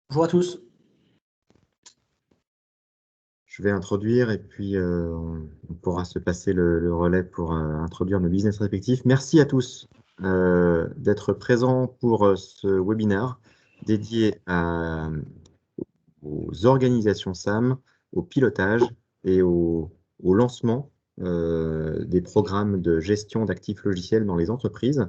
Bonjour à tous. Je vais introduire et puis on pourra se passer le relais pour introduire nos business respectifs. Merci à tous d'être présents pour ce webinaire dédié aux organisations SAM, au pilotage et au lancement des programmes de gestion d'actifs logiciels dans les entreprises.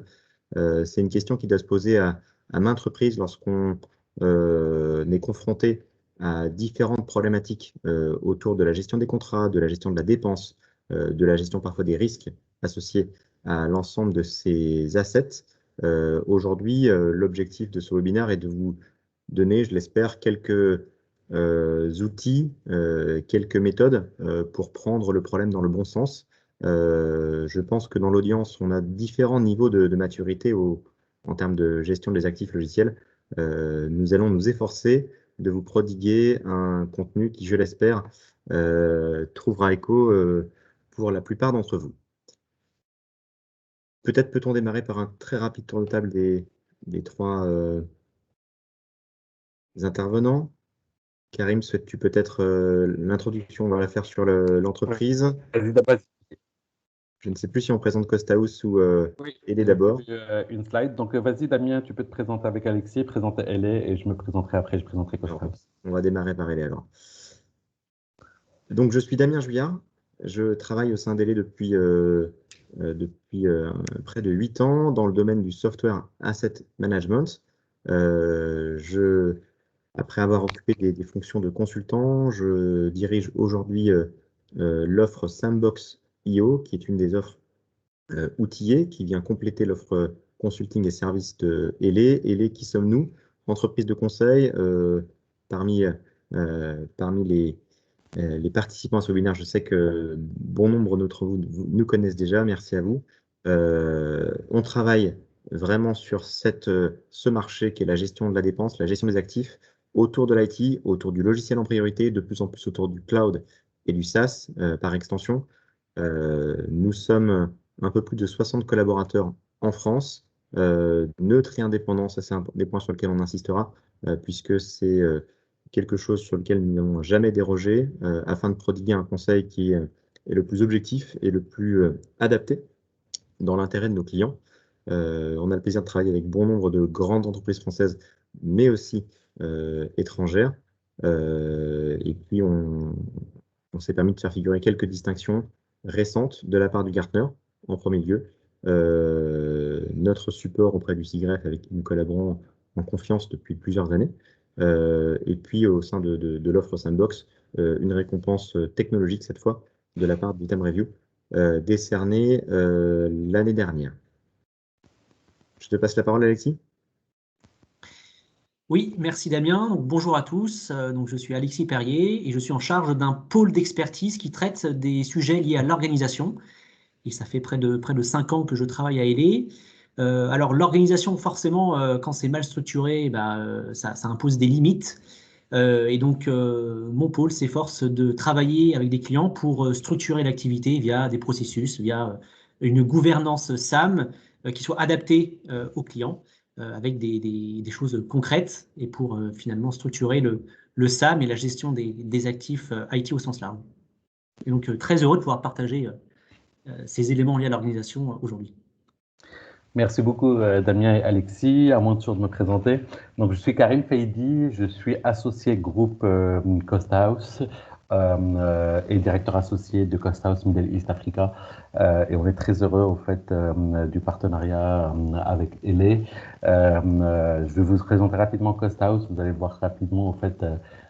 C'est une question qui doit se poser à maintes reprises lorsqu'on est confronté à différentes problématiques autour de la gestion des contrats, de la gestion de la dépense, de la gestion parfois des risques associés à l'ensemble de ces assets. Aujourd'hui, l'objectif de ce webinaire est de vous donner, je l'espère, quelques outils, quelques méthodes pour prendre le problème dans le bon sens. Je pense que dans l'audience, on a différents niveaux de maturité en termes de gestion des actifs logiciels. Nous allons nous efforcer de vous prodiguer un contenu qui, je l'espère, trouvera écho pour la plupart d'entre vous. Peut-être peut-on démarrer par un très rapide tour de table des trois intervenants. Karim, souhaites-tu peut-être l'introduction? On va la faire sur l'entreprise. Je ne sais plus si on présente Costhouse ou Elé d'abord. Une slide. Donc, vas-y, Damien, tu peux te présenter avec Alexis, présenter Elé, et je me présenterai après, je présenterai Costhouse. On va démarrer par Elé alors. Donc, je suis Damien Juillard. Je travaille au sein d'Elé depuis près de 8 ans dans le domaine du software asset management. Après avoir occupé des fonctions de consultant, je dirige aujourd'hui l'offre Sandbox.io, qui est une des offres outillées, qui vient compléter l'offre consulting et services de Elé. Elé, qui sommes-nous? Entreprise de conseil. Parmi les participants à ce webinaire, je sais que bon nombre d'entre vous nous connaissent déjà, merci à vous. On travaille vraiment sur ce marché qui est la gestion de la dépense, la gestion des actifs, autour de l'IT, autour du logiciel en priorité, de plus en plus autour du cloud et du SaaS par extension. Nous sommes un peu plus de 60 collaborateurs en France, neutres et indépendants, ça c'est un des points sur lesquels on insistera, puisque c'est quelque chose sur lequel nous n'avons jamais dérogé, afin de prodiguer un conseil qui est le plus objectif et le plus adapté dans l'intérêt de nos clients. On a le plaisir de travailler avec bon nombre de grandes entreprises françaises, mais aussi étrangères. Et puis, on s'est permis de faire figurer quelques distinctions récentes de la part du Gartner, en premier lieu. Notre support auprès du SIGREF, avec qui nous collaborons en confiance depuis plusieurs années. Et puis, au sein de l'offre Sandbox, une récompense technologique, cette fois, de la part d'Item Review, décernée l'année dernière. Je te passe la parole, Alexis. Oui, merci Damien. Donc, bonjour à tous. Donc, je suis Alexis Perrier et je suis en charge d'un pôle d'expertise qui traite des sujets liés à l'organisation. Et ça fait près de 5 ans que je travaille à Elé. Alors, l'organisation, forcément, quand c'est mal structuré, ça impose des limites. Et donc, mon pôle s'efforce de travailler avec des clients pour structurer l'activité via des processus, via une gouvernance SAM qui soit adaptée aux clients, avec des choses concrètes et pour finalement structurer le SAM et la gestion des actifs IT au sens large. Et donc, très heureux de pouvoir partager ces éléments liés à l'organisation aujourd'hui. Merci beaucoup Damien et Alexis. À mon tour de me présenter. Donc, je suis Karim Feidi, je suis associé groupe Costhouse et directeur associé de Costhouse Middle East Africa. Et on est très heureux au fait du partenariat avec Elé. Je vais vous présenter rapidement Costhouse. Vous allez voir rapidement en fait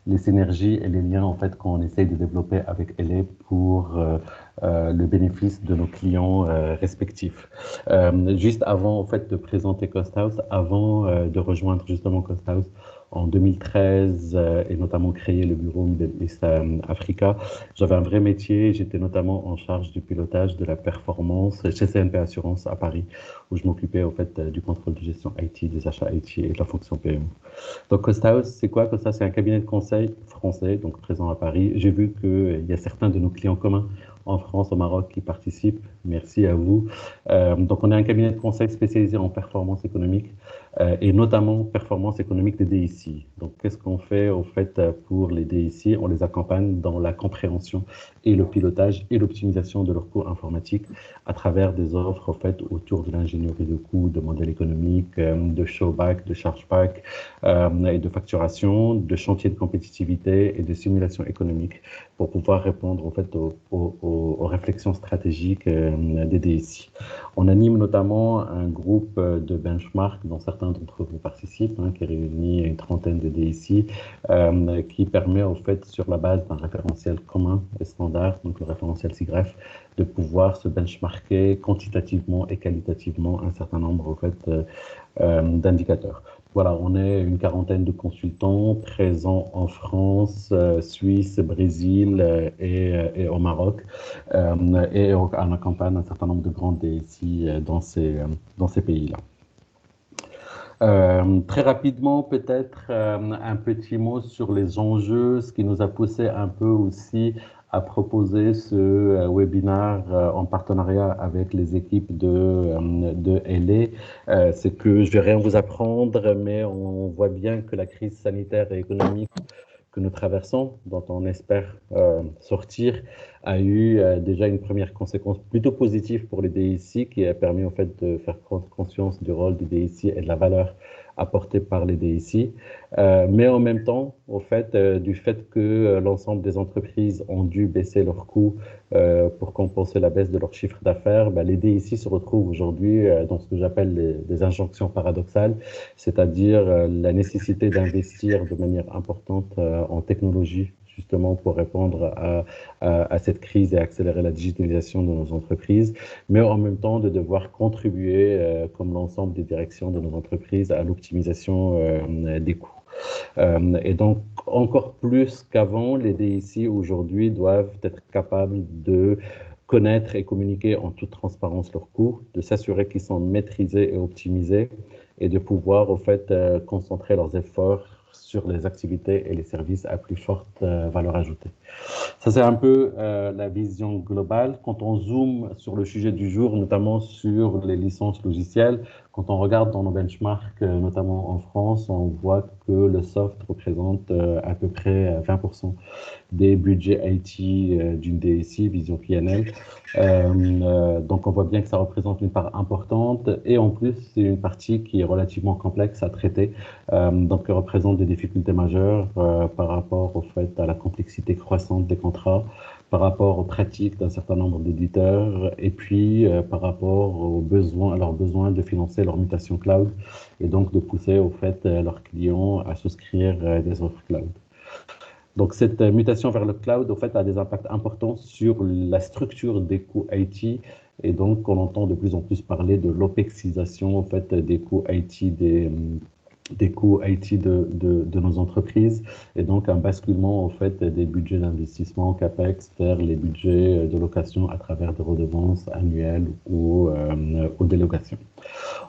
les synergies et les liens en fait qu'on essaye de développer avec Elé pour le bénéfice de nos clients respectifs. Juste avant en fait de présenter Costhouse, avant de rejoindre justement Costhouse en 2013 et notamment créer le bureau Middle East Africa, j'avais un vrai métier. J'étais notamment en charge du pilotage de la performance chez CNP Assurance à Paris, où je m'occupais en fait du contrôle de gestion IT, des achats IT et de la fonction PME. Donc Costhouse, c'est quoi? Costhouse, c'est un cabinet de conseil français, donc présent à Paris. J'ai vu qu'il y a certains de nos clients communs en France, au Maroc, qui participent Merci à vous. Donc, on est un cabinet de conseil spécialisé en performance économique et notamment performance économique des DSI. Donc, qu'est-ce qu'on fait au fait pour les DSI? On les accompagne dans la compréhension et le pilotage et l'optimisation de leurs coûts informatiques à travers des offres au fait autour de l'ingénierie de coûts, de modèles économiques, de showback, de chargeback et de facturation, de chantiers de compétitivité et de simulation économique pour pouvoir répondre au fait aux réflexions stratégiques des DSI. On anime notamment un groupe de benchmark dont certains d'entre vous participent, qui réunit une trentaine de DSI, qui permet au fait, sur la base d'un référentiel commun et standard, donc le référentiel SIGREF, de pouvoir se benchmarker quantitativement et qualitativement un certain nombre au fait, d'indicateurs. Voilà, on est une quarantaine de consultants présents en France, Suisse, Brésil et au Maroc. Et on accompagne un certain nombre de grands DSI dans ces pays-là. Très rapidement, peut-être un petit mot sur les enjeux, ce qui nous a poussé un peu aussi à proposer ce webinaire en partenariat avec les équipes de LA. C'est que je ne vais rien vous apprendre, mais on voit bien que la crise sanitaire et économique que nous traversons, dont on espère sortir, a eu déjà une première conséquence plutôt positive pour les DSI qui a permis en fait de faire prendre conscience du rôle du DSI et de la valeur apportée par les DSI. Mais en même temps, au fait, du fait que l'ensemble des entreprises ont dû baisser leurs coûts pour compenser la baisse de leur chiffre d'affaires, les DSI se retrouvent aujourd'hui dans ce que j'appelle des injonctions paradoxales, c'est-à-dire la nécessité d'investir de manière importante en technologie, justement pour répondre à cette crise et accélérer la digitalisation de nos entreprises, mais en même temps de devoir contribuer, comme l'ensemble des directions de nos entreprises, à l'optimisation des coûts. Et donc, encore plus qu'avant, les DSI aujourd'hui doivent être capables de connaître et communiquer en toute transparence leurs coûts, de s'assurer qu'ils sont maîtrisés et optimisés et de pouvoir, au fait, concentrer leurs efforts sur les activités et les services à plus forte valeur ajoutée. Ça, c'est un peu la vision globale. Quand on zoome sur le sujet du jour, notamment sur les licences logicielles, quand on regarde dans nos benchmarks, notamment en France, on voit que le soft représente à peu près 20% des budgets IT d'une DSI, vision PNL. Donc, on voit bien que ça représente une part importante et en plus, c'est une partie qui est relativement complexe à traiter. Donc, elle représente des difficultés majeures par rapport au fait à la complexité croissante des contrats, par rapport aux pratiques d'un certain nombre d'éditeurs et puis par rapport aux besoins, à leurs besoins de financer leur mutation cloud et donc de pousser au fait leurs clients à souscrire des offres cloud. Donc, cette mutation vers le cloud, au fait, a des impacts importants sur la structure des coûts IT. Et donc, on entend de plus en plus parler de l'opexisation, au fait, des coûts IT des coûts IT de nos entreprises et donc un basculement au fait des budgets d'investissement CAPEX vers les budgets de location à travers des redevances annuelles ou des locations.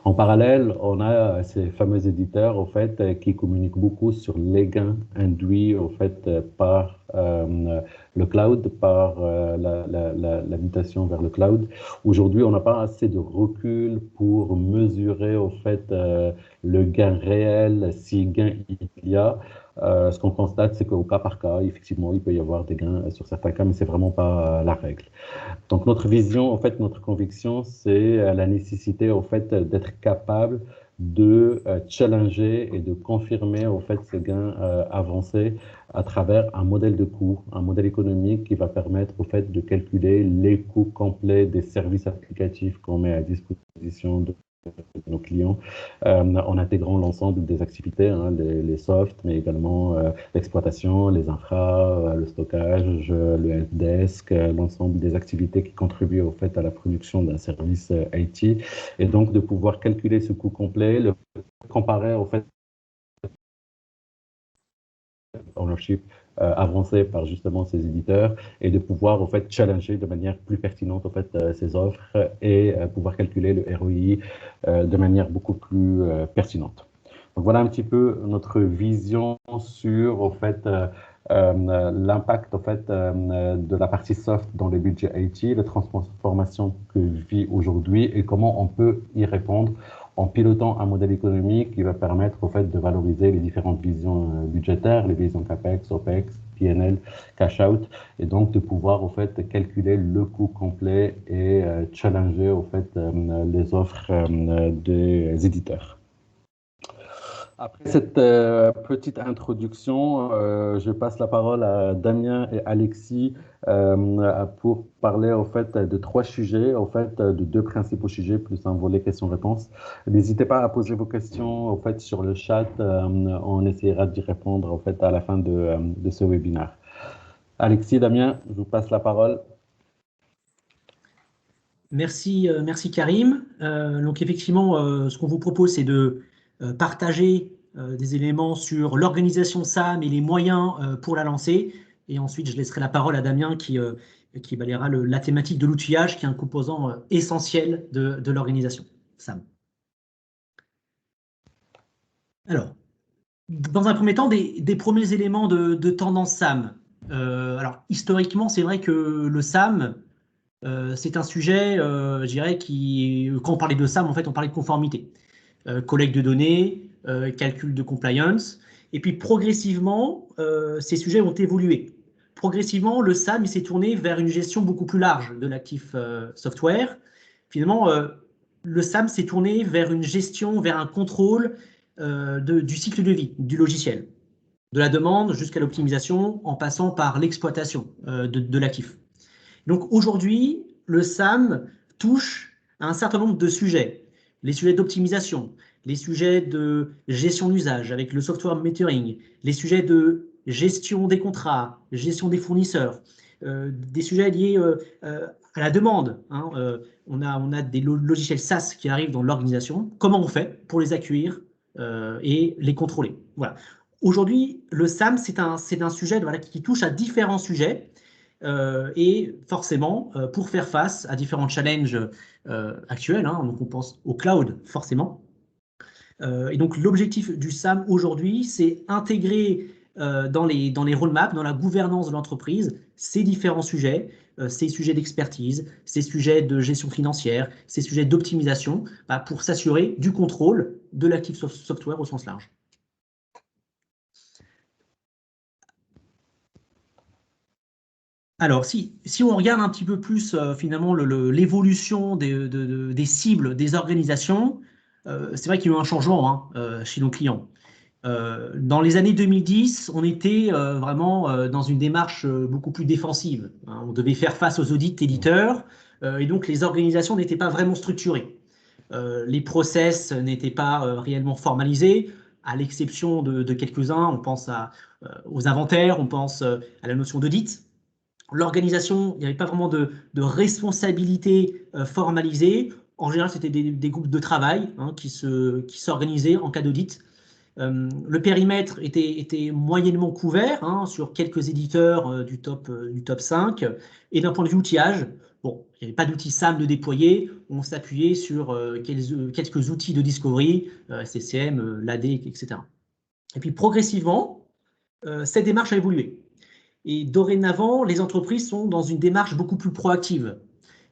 En parallèle, on a ces fameux éditeurs au fait qui communiquent beaucoup sur les gains induits au fait par le cloud, par la mutation vers le cloud. Aujourd'hui, on n'a pas assez de recul pour mesurer au fait le gain réel, si gain il y a. Ce qu'on constate, c'est qu'au cas par cas, effectivement, il peut y avoir des gains sur certains cas, mais c'est vraiment pas la règle. Donc, notre vision, en fait, notre conviction, c'est la nécessité, en fait, d'être capable de challenger et de confirmer, en fait, ces gains avancés à travers un modèle de coût, un modèle économique qui va permettre, au fait, de calculer les coûts complets des services applicatifs qu'on met à disposition de nos clients en intégrant l'ensemble des activités, les softs, mais également l'exploitation, les infras, le stockage, le helpdesk, l'ensemble des activités qui contribuent au fait à la production d'un service IT, et donc de pouvoir calculer ce coût complet, le comparer au fait ownership avancé par justement ces éditeurs et de pouvoir au fait challenger de manière plus pertinente au fait ces offres et pouvoir calculer le ROI de manière beaucoup plus pertinente. Donc voilà un petit peu notre vision sur au fait l'impact en fait de la partie soft dans les budgets IT, les transformations que vit aujourd'hui et comment on peut y répondre en pilotant un modèle économique qui va permettre au fait de valoriser les différentes visions budgétaires, les visions CAPEX, OPEX, PNL, cash out, et donc de pouvoir au fait calculer le coût complet et challenger au fait les offres des éditeurs. Après cette petite introduction, je passe la parole à Damien et Alexis pour parler en fait de 3 sujets, en fait de 2 principaux sujets plus un volet questions-réponses. N'hésitez pas à poser vos questions en fait sur le chat, on essaiera d'y répondre en fait à la fin de ce webinaire. Alexis, Damien, je vous passe la parole. Merci, merci Karim. Donc effectivement, ce qu'on vous propose, c'est de partager des éléments sur l'organisation SAM et les moyens pour la lancer. Et ensuite, je laisserai la parole à Damien qui balayera la thématique de l'outillage, qui est un composant essentiel de l'organisation SAM. Alors, dans un premier temps, des premiers éléments de tendance SAM. Alors, historiquement, c'est vrai que le SAM, c'est un sujet, je dirais, quand on parlait de SAM, en fait, on parlait de conformité. Collecte de données, calcul de compliance. Et puis, progressivement, ces sujets ont évolué. Progressivement, le SAM s'est tourné vers une gestion beaucoup plus large de l'actif software. Finalement, le SAM s'est tourné vers une gestion, vers un contrôle du cycle de vie du logiciel, de la demande jusqu'à l'optimisation, en passant par l'exploitation de l'actif. Donc aujourd'hui, le SAM touche à un certain nombre de sujets. Les sujets d'optimisation, les sujets de gestion d'usage avec le software metering, les sujets de gestion des contrats, gestion des fournisseurs, des sujets liés à la demande. Hein. On a des logiciels SaaS qui arrivent dans l'organisation. Comment on fait pour les accueillir et les contrôler? Voilà. Aujourd'hui, le SAM, c'est un sujet qui touche à différents sujets. Et forcément, pour faire face à différents challenges actuels, hein, donc on pense au cloud, forcément. Et donc, l'objectif du SAM aujourd'hui, c'est intégrer dans les roadmaps, dans la gouvernance de l'entreprise, ces différents sujets, ces sujets d'expertise, ces sujets de gestion financière, ces sujets d'optimisation, pour s'assurer du contrôle de l'actif software au sens large. Alors, si on regarde un petit peu plus finalement l'évolution des cibles des organisations, c'est vrai qu'il y a eu un changement chez nos clients. Dans les années 2010, on était vraiment dans une démarche beaucoup plus défensive. Hein. On devait faire face aux audits éditeurs et donc les organisations n'étaient pas vraiment structurées. Les process n'étaient pas réellement formalisés, à l'exception de quelques-uns. On pense aux inventaires, on pense à la notion d'audit. L'organisation, il n'y avait pas vraiment de responsabilité formalisée. En général, c'était des groupes de travail qui s'organisaient en cas d'audit. Le périmètre était moyennement couvert sur quelques éditeurs du top 5. Et d'un point de vue outillage, bon, il n'y avait pas d'outils SAM de déployer. On s'appuyait sur quelques outils de discovery, SCCM, l'AD, etc. Et puis progressivement, cette démarche a évolué. Et dorénavant, les entreprises sont dans une démarche beaucoup plus proactive,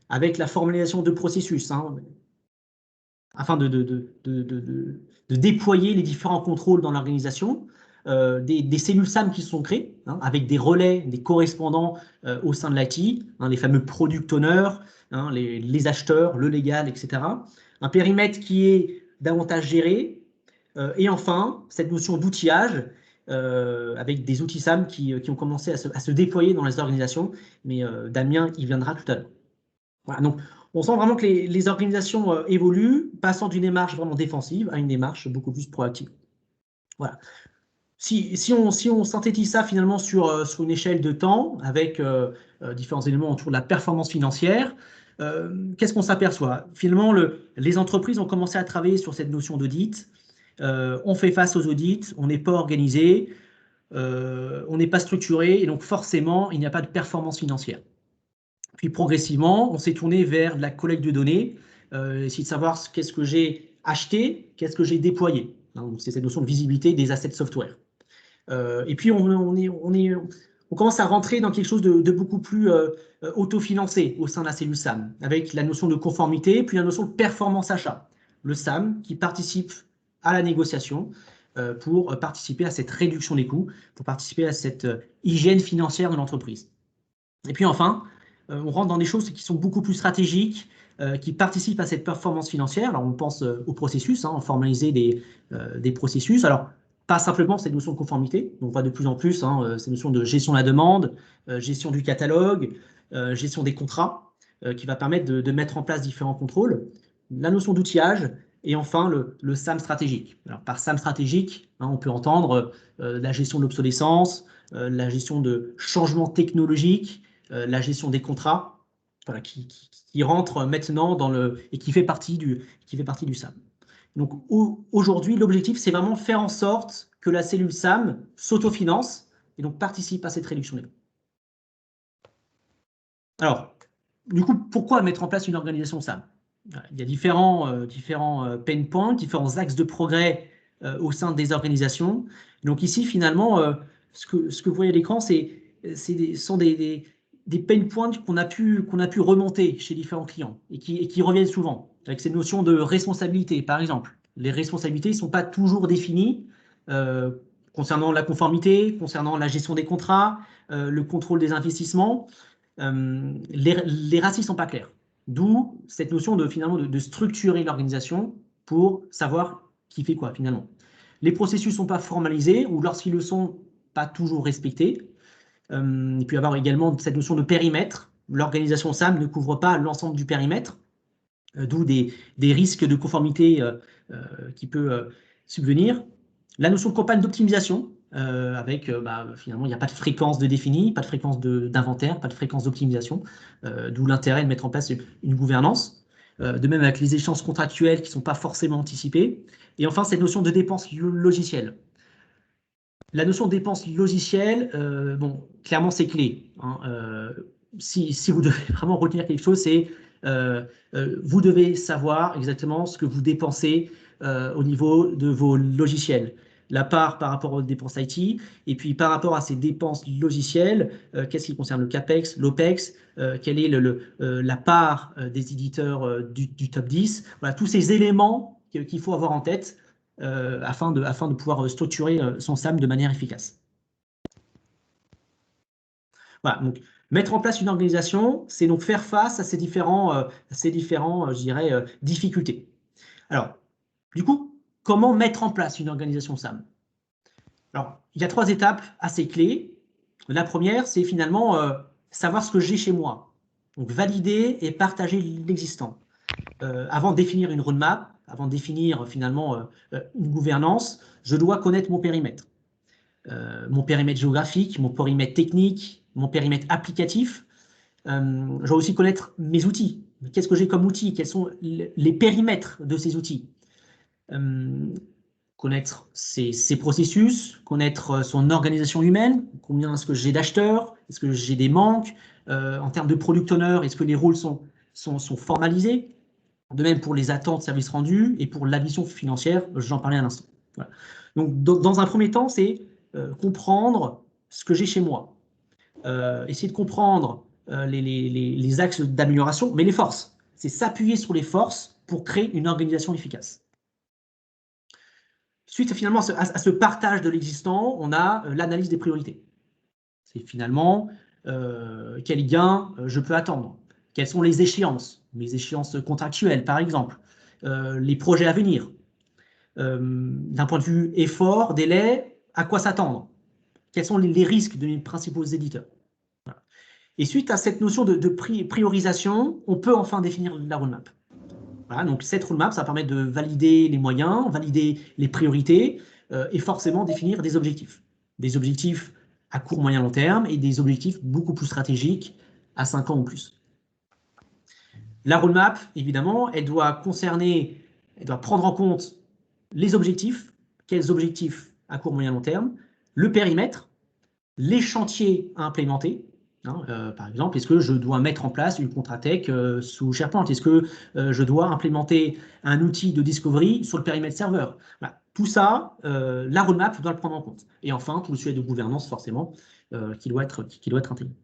avec la formalisation de processus, afin de déployer les différents contrôles dans l'organisation, des cellules SAM qui se sont créées, avec des relais, des correspondants au sein de l'IT, les fameux product owners, les acheteurs, le légal, etc. Un périmètre qui est davantage géré, et enfin, cette notion d'outillage, avec des outils SAM qui ont commencé à se déployer dans les organisations, mais Damien y viendra tout à l'heure. Voilà, donc on sent vraiment que les organisations évoluent, passant d'une démarche vraiment défensive à une démarche beaucoup plus proactive. Voilà. Si on synthétise ça finalement sur une échelle de temps, avec différents éléments autour de la performance financière, qu'est-ce qu'on s'aperçoit? Finalement, les entreprises ont commencé à travailler sur cette notion d'audit. On fait face aux audits, on n'est pas organisé, on n'est pas structuré, et donc forcément, il n'y a pas de performance financière. Puis progressivement, on s'est tourné vers de la collecte de données, essayer de savoir qu'est-ce que j'ai acheté, qu'est-ce que j'ai déployé. C'est cette notion de visibilité des assets software. Et puis, on commence à rentrer dans quelque chose de beaucoup plus autofinancé au sein de la cellule SAM, avec la notion de conformité, puis la notion de performance achat. Le SAM qui participe à la négociation pour participer à cette réduction des coûts, pour participer à cette hygiène financière de l'entreprise. Et puis enfin, on rentre dans des choses qui sont beaucoup plus stratégiques, qui participent à cette performance financière. Alors on pense au processus, formaliser des processus. Alors pas simplement cette notion de conformité, on voit de plus en plus cette notion de gestion de la demande, gestion du catalogue, gestion des contrats, qui va permettre de mettre en place différents contrôles. La notion d'outillage, et enfin le SAM stratégique. Alors par SAM stratégique, on peut entendre la gestion de l'obsolescence, la gestion de changements technologiques, la gestion des contrats, voilà, qui rentre maintenant et qui fait partie du SAM. Donc aujourd'hui, l'objectif, c'est vraiment faire en sorte que la cellule SAM s'autofinance et donc participe à cette réduction des coûts. Alors, du coup, pourquoi mettre en place une organisation SAM? Il y a différents pain points, différents axes de progrès au sein des organisations. Donc ici, finalement, ce que vous voyez à l'écran, sont des pain points qu'on a pu remonter chez différents clients et qui reviennent souvent, avec cette notion de responsabilité, par exemple. Les responsabilités ne sont pas toujours définies concernant la conformité, concernant la gestion des contrats, le contrôle des investissements. Les ratios ne sont pas clairs. D'où cette notion finalement de structurer l'organisation pour savoir qui fait quoi finalement. Les processus ne sont pas formalisés ou lorsqu'ils le sont, pas toujours respectés. Il peut y avoir également cette notion de périmètre. L'organisation SAM ne couvre pas l'ensemble du périmètre, d'où des risques de conformité qui peut subvenir. La notion de campagne d'optimisation, avec finalement il n'y a pas de fréquence de définie, pas de fréquence d'inventaire, pas de fréquence d'optimisation, d'où l'intérêt de mettre en place une gouvernance. De même avec les échéances contractuelles qui ne sont pas forcément anticipées. Et enfin, cette notion de dépenses logicielles. La notion de dépenses logicielles, clairement c'est clé. Si vous devez vraiment retenir quelque chose, c'est vous devez savoir exactement ce que vous dépensez au niveau de vos logiciels. La part par rapport aux dépenses IT, et puis par rapport à ces dépenses logicielles, qu'est-ce qui concerne le CAPEX, l'OPEX, quelle est la part des éditeurs du top 10. Voilà, tous ces éléments qu'il faut avoir en tête afin de pouvoir structurer son SAM de manière efficace. Voilà, donc mettre en place une organisation, c'est donc faire face à ces différents je dirais, difficultés. Alors, du coup, comment mettre en place une organisation SAM? Alors, il y a 3 étapes assez clés. La première, c'est finalement savoir ce que j'ai chez moi. Donc, valider et partager l'existant. Avant de définir une roadmap, avant de définir finalement une gouvernance, je dois connaître mon périmètre. Mon périmètre géographique, mon périmètre technique, mon périmètre applicatif. Je dois aussi connaître mes outils. Qu'est-ce que j'ai comme outils? Quels sont les périmètres de ces outils? Connaître ses processus, connaître son organisation humaine, combien est-ce que j'ai d'acheteurs, est-ce que j'ai des manques, en termes de product owner, est-ce que les rôles sont formalisés? De même pour les attentes services rendus et pour la vision financière, j'en parlais à l'instant. Voilà. Donc, dans un premier temps, c'est comprendre ce que j'ai chez moi. Essayer de comprendre les axes d'amélioration, mais les forces. C'est s'appuyer sur les forces pour créer une organisation efficace. Suite finalement à ce partage de l'existant, on a l'analyse des priorités. C'est finalement quel gain je peux attendre. Quelles sont les échéances, mes échéances contractuelles par exemple, les projets à venir. D'un point de vue effort, délai, à quoi s'attendre? Quels sont les risques de mes principaux éditeurs? Voilà. Et suite à cette notion de priorisation, on peut enfin définir la roadmap. Voilà, donc cette roadmap, ça permet de valider les moyens, valider les priorités et forcément définir des objectifs. Des objectifs à court, moyen, long terme et des objectifs beaucoup plus stratégiques à 5 ans ou plus. La roadmap, évidemment, elle doit prendre en compte les objectifs, quels objectifs à court, moyen, long terme, le périmètre, les chantiers à implémenter. Par exemple, est-ce que je dois mettre en place une Contratech sous SharePoint? Est-ce que je dois implémenter un outil de discovery sur le périmètre serveur? Voilà. tout ça, la roadmap doit le prendre en compte. Et enfin, tout le sujet de gouvernance, forcément, qui doit être intégré.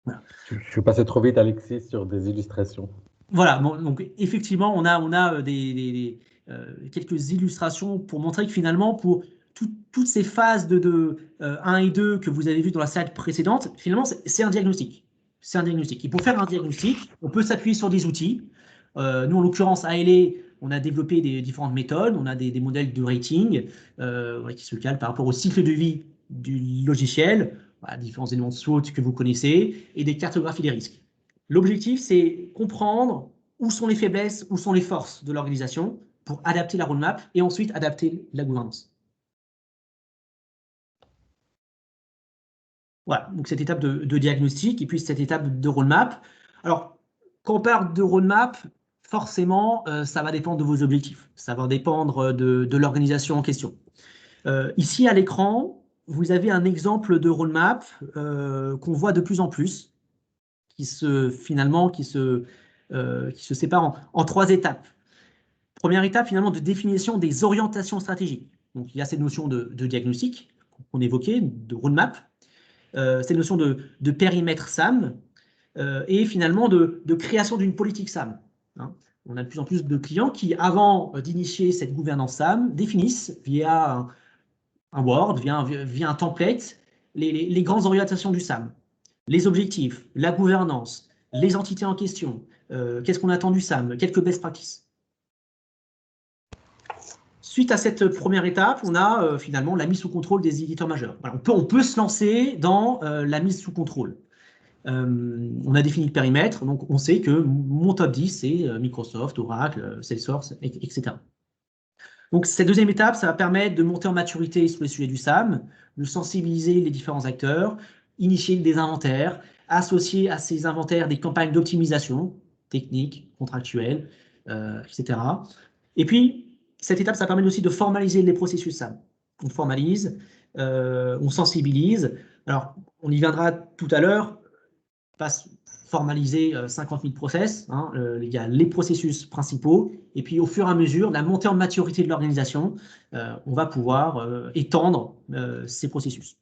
Voilà. Je suis passé trop vite, Alexis, sur des illustrations. Voilà, bon, donc effectivement, on a quelques illustrations pour montrer que finalement, pour toutes ces phases de 1 et 2 que vous avez vues dans la slide précédente, finalement, c'est un diagnostic. C'est un diagnostic. Et pour faire un diagnostic, on peut s'appuyer sur des outils. Nous, en l'occurrence, à LA, on a développé des différentes méthodes. On a des modèles de rating qui se calent par rapport au cycle de vie du logiciel, voilà, différents éléments de SWOT que vous connaissez, et des cartographies des risques. L'objectif, c'est comprendre où sont les faiblesses, où sont les forces de l'organisation pour adapter la roadmap et ensuite adapter la gouvernance. Voilà, donc cette étape de diagnostic et puis cette étape de roadmap. Alors, quand on parle de roadmap, forcément, ça va dépendre de vos objectifs. Ça va dépendre de l'organisation en question. Ici, à l'écran, vous avez un exemple de roadmap qu'on voit de plus en plus, qui se sépare en 3 étapes. Première étape, finalement, de définition des orientations stratégiques. Donc, il y a cette notion de diagnostic qu'on évoquait, de roadmap, cette notion de périmètre SAM, et finalement de création d'une politique SAM. Hein. On a de plus en plus de clients qui, avant d'initier cette gouvernance SAM, définissent via un Word, via un template, les grandes orientations du SAM, les objectifs, la gouvernance, les entités en question, qu'est-ce qu'on attend du SAM, quelques best practices. Suite à cette première étape, on a finalement la mise sous contrôle des éditeurs majeurs. Voilà, on peut se lancer dans la mise sous contrôle. On a défini le périmètre, donc on sait que mon top 10, c'est Microsoft, Oracle, Salesforce, etc. Donc cette deuxième étape, ça va permettre de monter en maturité sur les sujets du SAM, de sensibiliser les différents acteurs, initier des inventaires, associer à ces inventaires des campagnes d'optimisation techniques, contractuelles, etc. Et puis, cette étape, ça permet aussi de formaliser les processus SAM. On formalise, on sensibilise. Alors, on y viendra tout à l'heure, pas formaliser 50 000 process, hein, il y a les processus principaux, et puis au fur et à mesure, la montée en maturité de l'organisation, on va pouvoir étendre ces processus.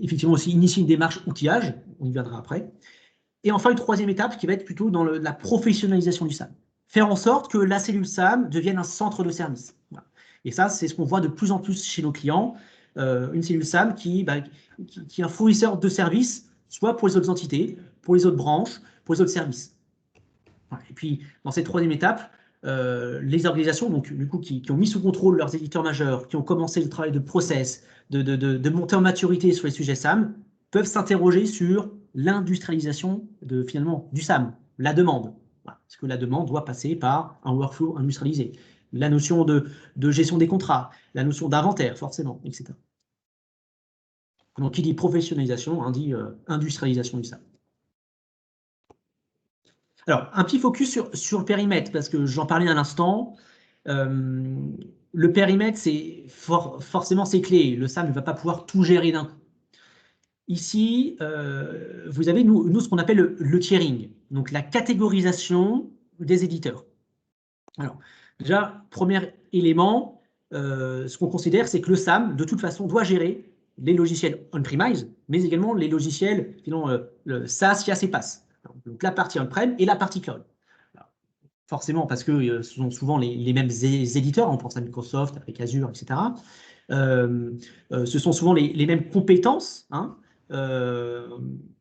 Effectivement aussi, initier une démarche outillage, on y viendra après. Et enfin, une troisième étape qui va être plutôt dans la professionnalisation du SAM. Faire en sorte que la cellule SAM devienne un centre de service. Voilà. Et ça, c'est ce qu'on voit de plus en plus chez nos clients. Une cellule SAM qui est un fournisseur de services, soit pour les autres entités, pour les autres branches, pour les autres services. Voilà. Et puis, dans cette troisième étape, les organisations donc, du coup, qui ont mis sous contrôle leurs éditeurs majeurs, qui ont commencé le travail de process, de montée en maturité sur les sujets SAM, peuvent s'interroger sur l'industrialisation finalement du SAM, la demande. Voilà. Parce que la demande doit passer par un workflow industrialisé. La notion de gestion des contrats, la notion d'inventaire, forcément, etc. Donc, qui dit professionnalisation, hein, dit industrialisation du SAM. Alors, un petit focus sur le périmètre, parce que j'en parlais à l'instant. Le périmètre, c'est forcément c'est clé. Le SAM ne va pas pouvoir tout gérer d'un coup. Ici, vous avez nous ce qu'on appelle le tiering, donc la catégorisation des éditeurs. Alors, déjà, premier élément, ce qu'on considère, c'est que le SAM, de toute façon, doit gérer les logiciels on-premise, mais également les logiciels le SaaS, IaaS et PaaS. Donc la partie on-prem et la partie cloud. Alors, forcément, parce que ce sont souvent les mêmes éditeurs, on pense à Microsoft avec Azure, etc. Ce sont souvent les mêmes compétences, hein,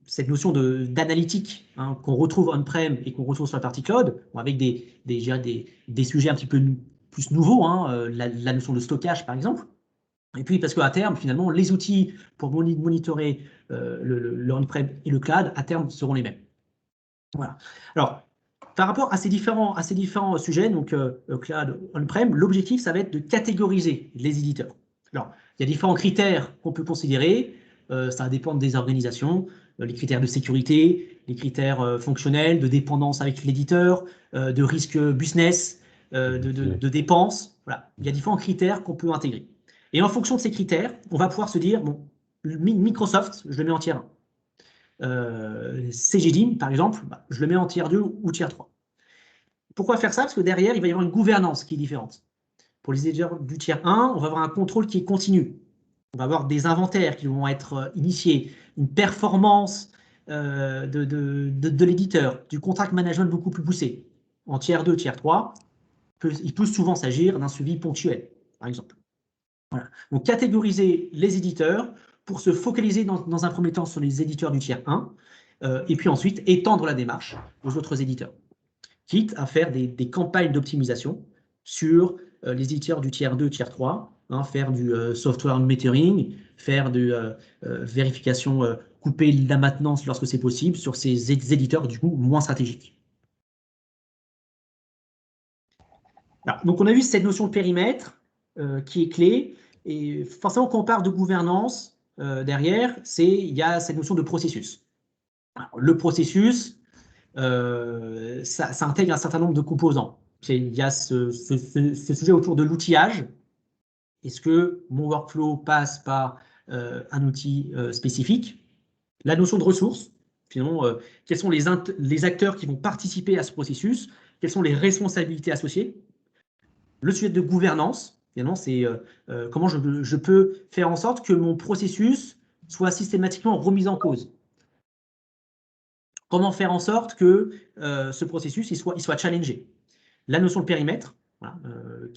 cette notion d'analytique hein, qu'on retrouve on-prem et qu'on retrouve sur la partie cloud, avec des sujets un petit peu plus nouveaux, hein, la notion de stockage par exemple. Et puis parce qu'à terme, finalement, les outils pour monitorer le on-prem et le cloud, à terme, seront les mêmes. Voilà. Alors, par rapport à ces différents sujets, donc cloud, on-prem, l'objectif, ça va être de catégoriser les éditeurs. Alors, il y a différents critères qu'on peut considérer. Ça va dépendre des organisations, les critères de sécurité, les critères fonctionnels, de dépendance avec l'éditeur, de risque business, de dépenses. Voilà. Il y a différents critères qu'on peut intégrer. Et en fonction de ces critères, on va pouvoir se dire, bon, Microsoft, je le mets en tier 1. CGDIM, par exemple, je le mets en tier 2 ou tier 3. Pourquoi faire ça? Parce que derrière, il va y avoir une gouvernance qui est différente. Pour les éditeurs du tiers 1, on va avoir un contrôle qui est continu. On va avoir des inventaires qui vont être initiés, une performance de l'éditeur, du contract management beaucoup plus poussé. En tiers 2, tiers 3, il peut souvent s'agir d'un suivi ponctuel, par exemple. Voilà. Donc, catégoriser les éditeurs pour se focaliser dans un premier temps sur les éditeurs du tiers 1, et puis ensuite étendre la démarche aux autres éditeurs, quitte à faire des campagnes d'optimisation sur les éditeurs du tiers 2, tiers 3, faire du software metering, faire de vérification, couper la maintenance lorsque c'est possible sur ces éditeurs du coup moins stratégiques. Alors, donc on a vu cette notion de périmètre qui est clé, et forcément quand on parle de gouvernance derrière, il y a cette notion de processus. Alors, le processus, ça intègre un certain nombre de composants. Il y a ce sujet autour de l'outillage. Est-ce que mon workflow passe par un outil spécifique? La notion de ressources, finalement, quels sont les acteurs qui vont participer à ce processus? Quelles sont les responsabilités associées? Le sujet de gouvernance, finalement, c'est comment je peux faire en sorte que mon processus soit systématiquement remis en cause. Comment faire en sorte que ce processus il soit challengé? La notion de périmètre, voilà,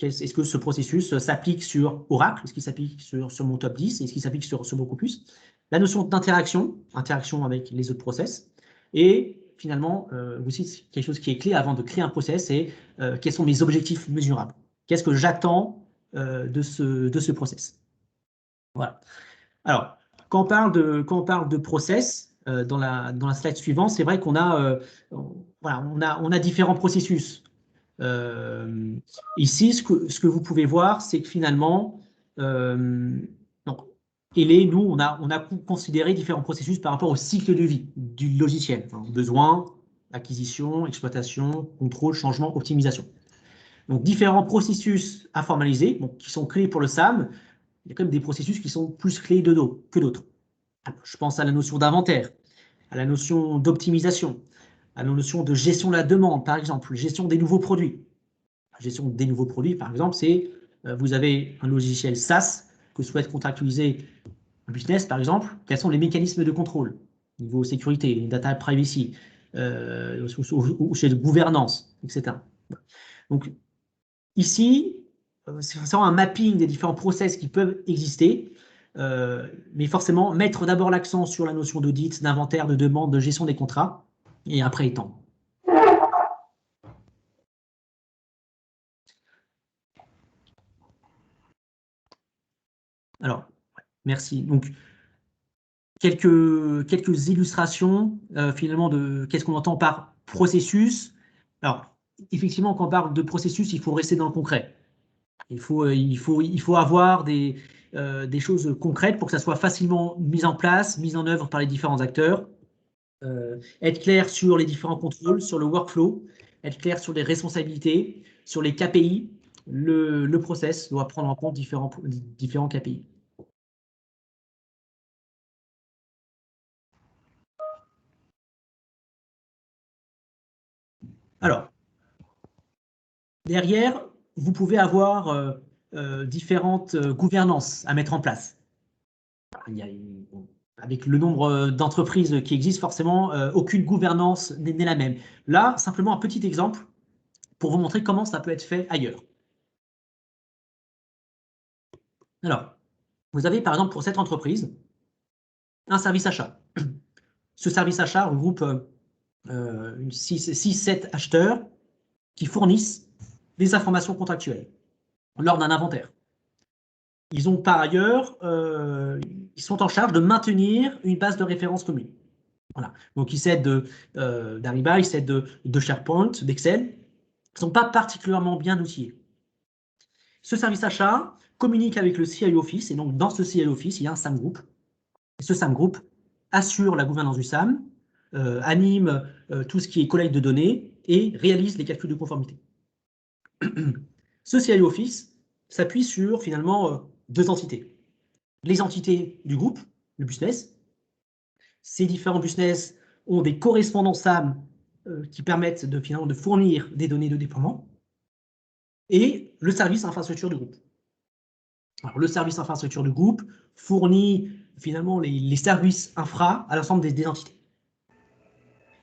est-ce que ce processus s'applique sur Oracle? Est-ce qu'il s'applique sur mon top 10? Est-ce qu'il s'applique sur beaucoup plus? La notion d'interaction, interaction avec les autres process. Et finalement, aussi quelque chose qui est clé avant de créer un process, c'est quels sont mes objectifs mesurables? Qu'est-ce que j'attends de ce process? Voilà. Alors, quand on parle de process, dans la slide suivante, c'est vrai qu'on a, voilà, on a différents processus. Ici, ce que vous pouvez voir, c'est que finalement, nous, on a considéré différents processus par rapport au cycle de vie du logiciel. Enfin, besoin, acquisition, exploitation, contrôle, changement, optimisation. Donc, différents processus à formaliser, qui sont clés pour le SAM. Il y a quand même des processus qui sont plus clés que d'autres. Je pense à la notion d'inventaire, à la notion d'optimisation, à la notion de gestion de la demande, par exemple, gestion des nouveaux produits. La gestion des nouveaux produits, par exemple, c'est vous avez un logiciel SaaS que souhaite contractualiser un business, par exemple. Quels sont les mécanismes de contrôle? Niveau sécurité, data privacy, ou chez gouvernance, etc. Donc, ici, c'est forcément un mapping des différents process qui peuvent exister, mais forcément, mettre d'abord l'accent sur la notion d'audit, d'inventaire, de demande, de gestion des contrats, et après étendre. Alors, merci. Donc, quelques illustrations, finalement, de qu'est-ce qu'on entend par processus. Alors, effectivement, quand on parle de processus, il faut rester dans le concret. Il faut avoir des choses concrètes pour que ça soit facilement mis en place, mis en œuvre par les différents acteurs. Être clair sur les différents contrôles, sur le workflow, être clair sur les responsabilités, sur les KPI. Le process doit prendre en compte différents KPI. Alors, derrière, vous pouvez avoir différentes gouvernances à mettre en place. Avec le nombre d'entreprises qui existent, forcément, aucune gouvernance n'est la même. Là, simplement un petit exemple pour vous montrer comment ça peut être fait ailleurs. Alors, vous avez par exemple pour cette entreprise un service achat. Ce service achat regroupe 6-7 acheteurs qui fournissent des informations contractuelles lors d'un inventaire. Ils ont par ailleurs, ils sont en charge de maintenir une base de référence commune. Voilà. Donc, ils s'aident d'Ariba, ils s'aident de SharePoint, d'Excel. Ils ne sont pas particulièrement bien outillés. Ce service achat communique avec le CIO Office, et donc dans ce CIO Office, il y a un SAM Group. Et ce SAM Group assure la gouvernance du SAM, anime tout ce qui est collecte de données et réalise les calculs de conformité. Ce CIO Office s'appuie sur finalement deux entités. Les entités du groupe, le business. Ces différents business ont des correspondants SAM qui permettent de fournir des données de déploiement. et le service infrastructure du groupe. Alors, le service infrastructure du groupe fournit finalement les services infra à l'ensemble des entités.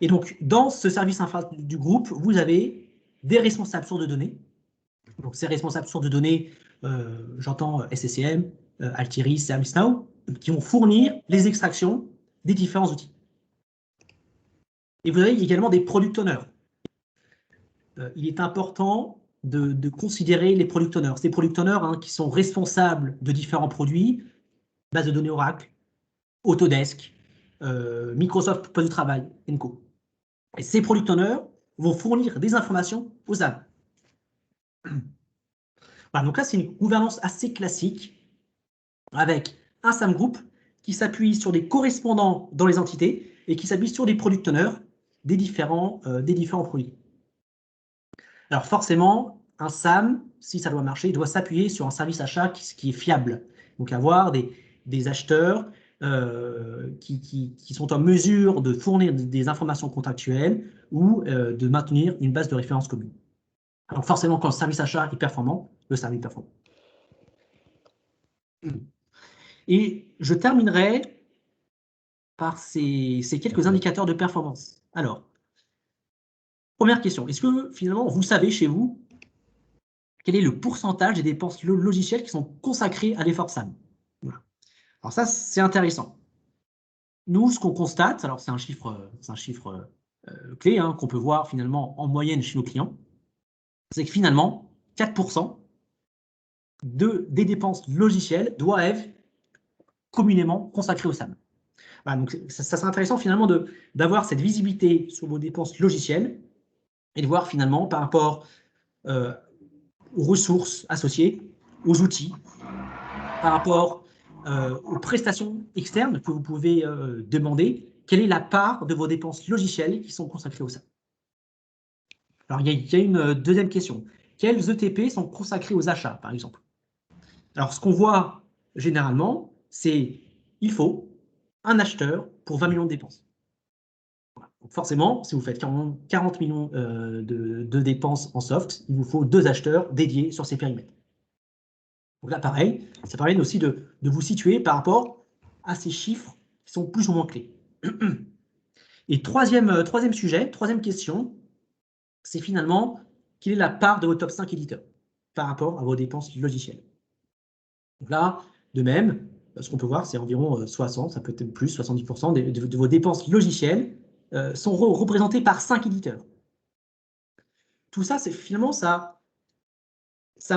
Et donc, dans ce service infra du groupe, vous avez des responsables sources de données. Donc, ces responsables sources de données, j'entends SCCM, Altiris, ServiceNow, qui vont fournir les extractions des différents outils. Et vous avez également des product owners. Il est important de considérer les product owners. Ces product owners qui sont responsables de différents produits, base de données Oracle, Autodesk, Microsoft Poste de Travail, Co. Et ces product owners vont fournir des informations aux SAM. Voilà, donc là, c'est une gouvernance assez classique avec un SAM Group qui s'appuie sur des correspondants dans les entités et qui s'appuie sur des product owners des différents produits. Alors forcément, un SAM, si ça doit marcher, il doit s'appuyer sur un service achat qui est fiable. Donc avoir des acheteurs qui sont en mesure de fournir des informations contractuelles ou de maintenir une base de référence commune. Donc forcément, quand le service achat est performant, le SAM est performant. Et je terminerai par ces quelques indicateurs de performance. Alors, première question, est-ce que finalement, vous savez chez vous quel est le pourcentage des dépenses logicielles qui sont consacrées à l'effort SAM? Voilà. Alors ça, c'est intéressant. Nous, ce qu'on constate, alors c'est un chiffre clé qu'on peut voir finalement en moyenne chez nos clients, c'est que finalement, 4% des dépenses logicielles doivent être communément consacrées au SAM. Voilà, donc ça serait intéressant finalement d'avoir cette visibilité sur vos dépenses logicielles et de voir finalement par rapport aux ressources associées, aux outils, par rapport aux prestations externes que vous pouvez demander, quelle est la part de vos dépenses logicielles qui sont consacrées au SAM? Alors, il y a une deuxième question. Quels ETP sont consacrés aux achats, par exemple? Alors, ce qu'on voit généralement, c'est il faut un acheteur pour 20 millions de dépenses. Voilà. Donc forcément, si vous faites 40 millions de dépenses en soft, il vous faut 2 acheteurs dédiés sur ces périmètres. Donc là, pareil, ça permet aussi de vous situer par rapport à ces chiffres qui sont plus ou moins clés. Et troisième sujet, troisième question, c'est finalement quelle est la part de vos top 5 éditeurs par rapport à vos dépenses logicielles. Donc là, de même, ce qu'on peut voir, c'est environ 60, ça peut être plus, 70% de vos dépenses logicielles sont représentées par 5 éditeurs. Tout ça, c'est finalement ça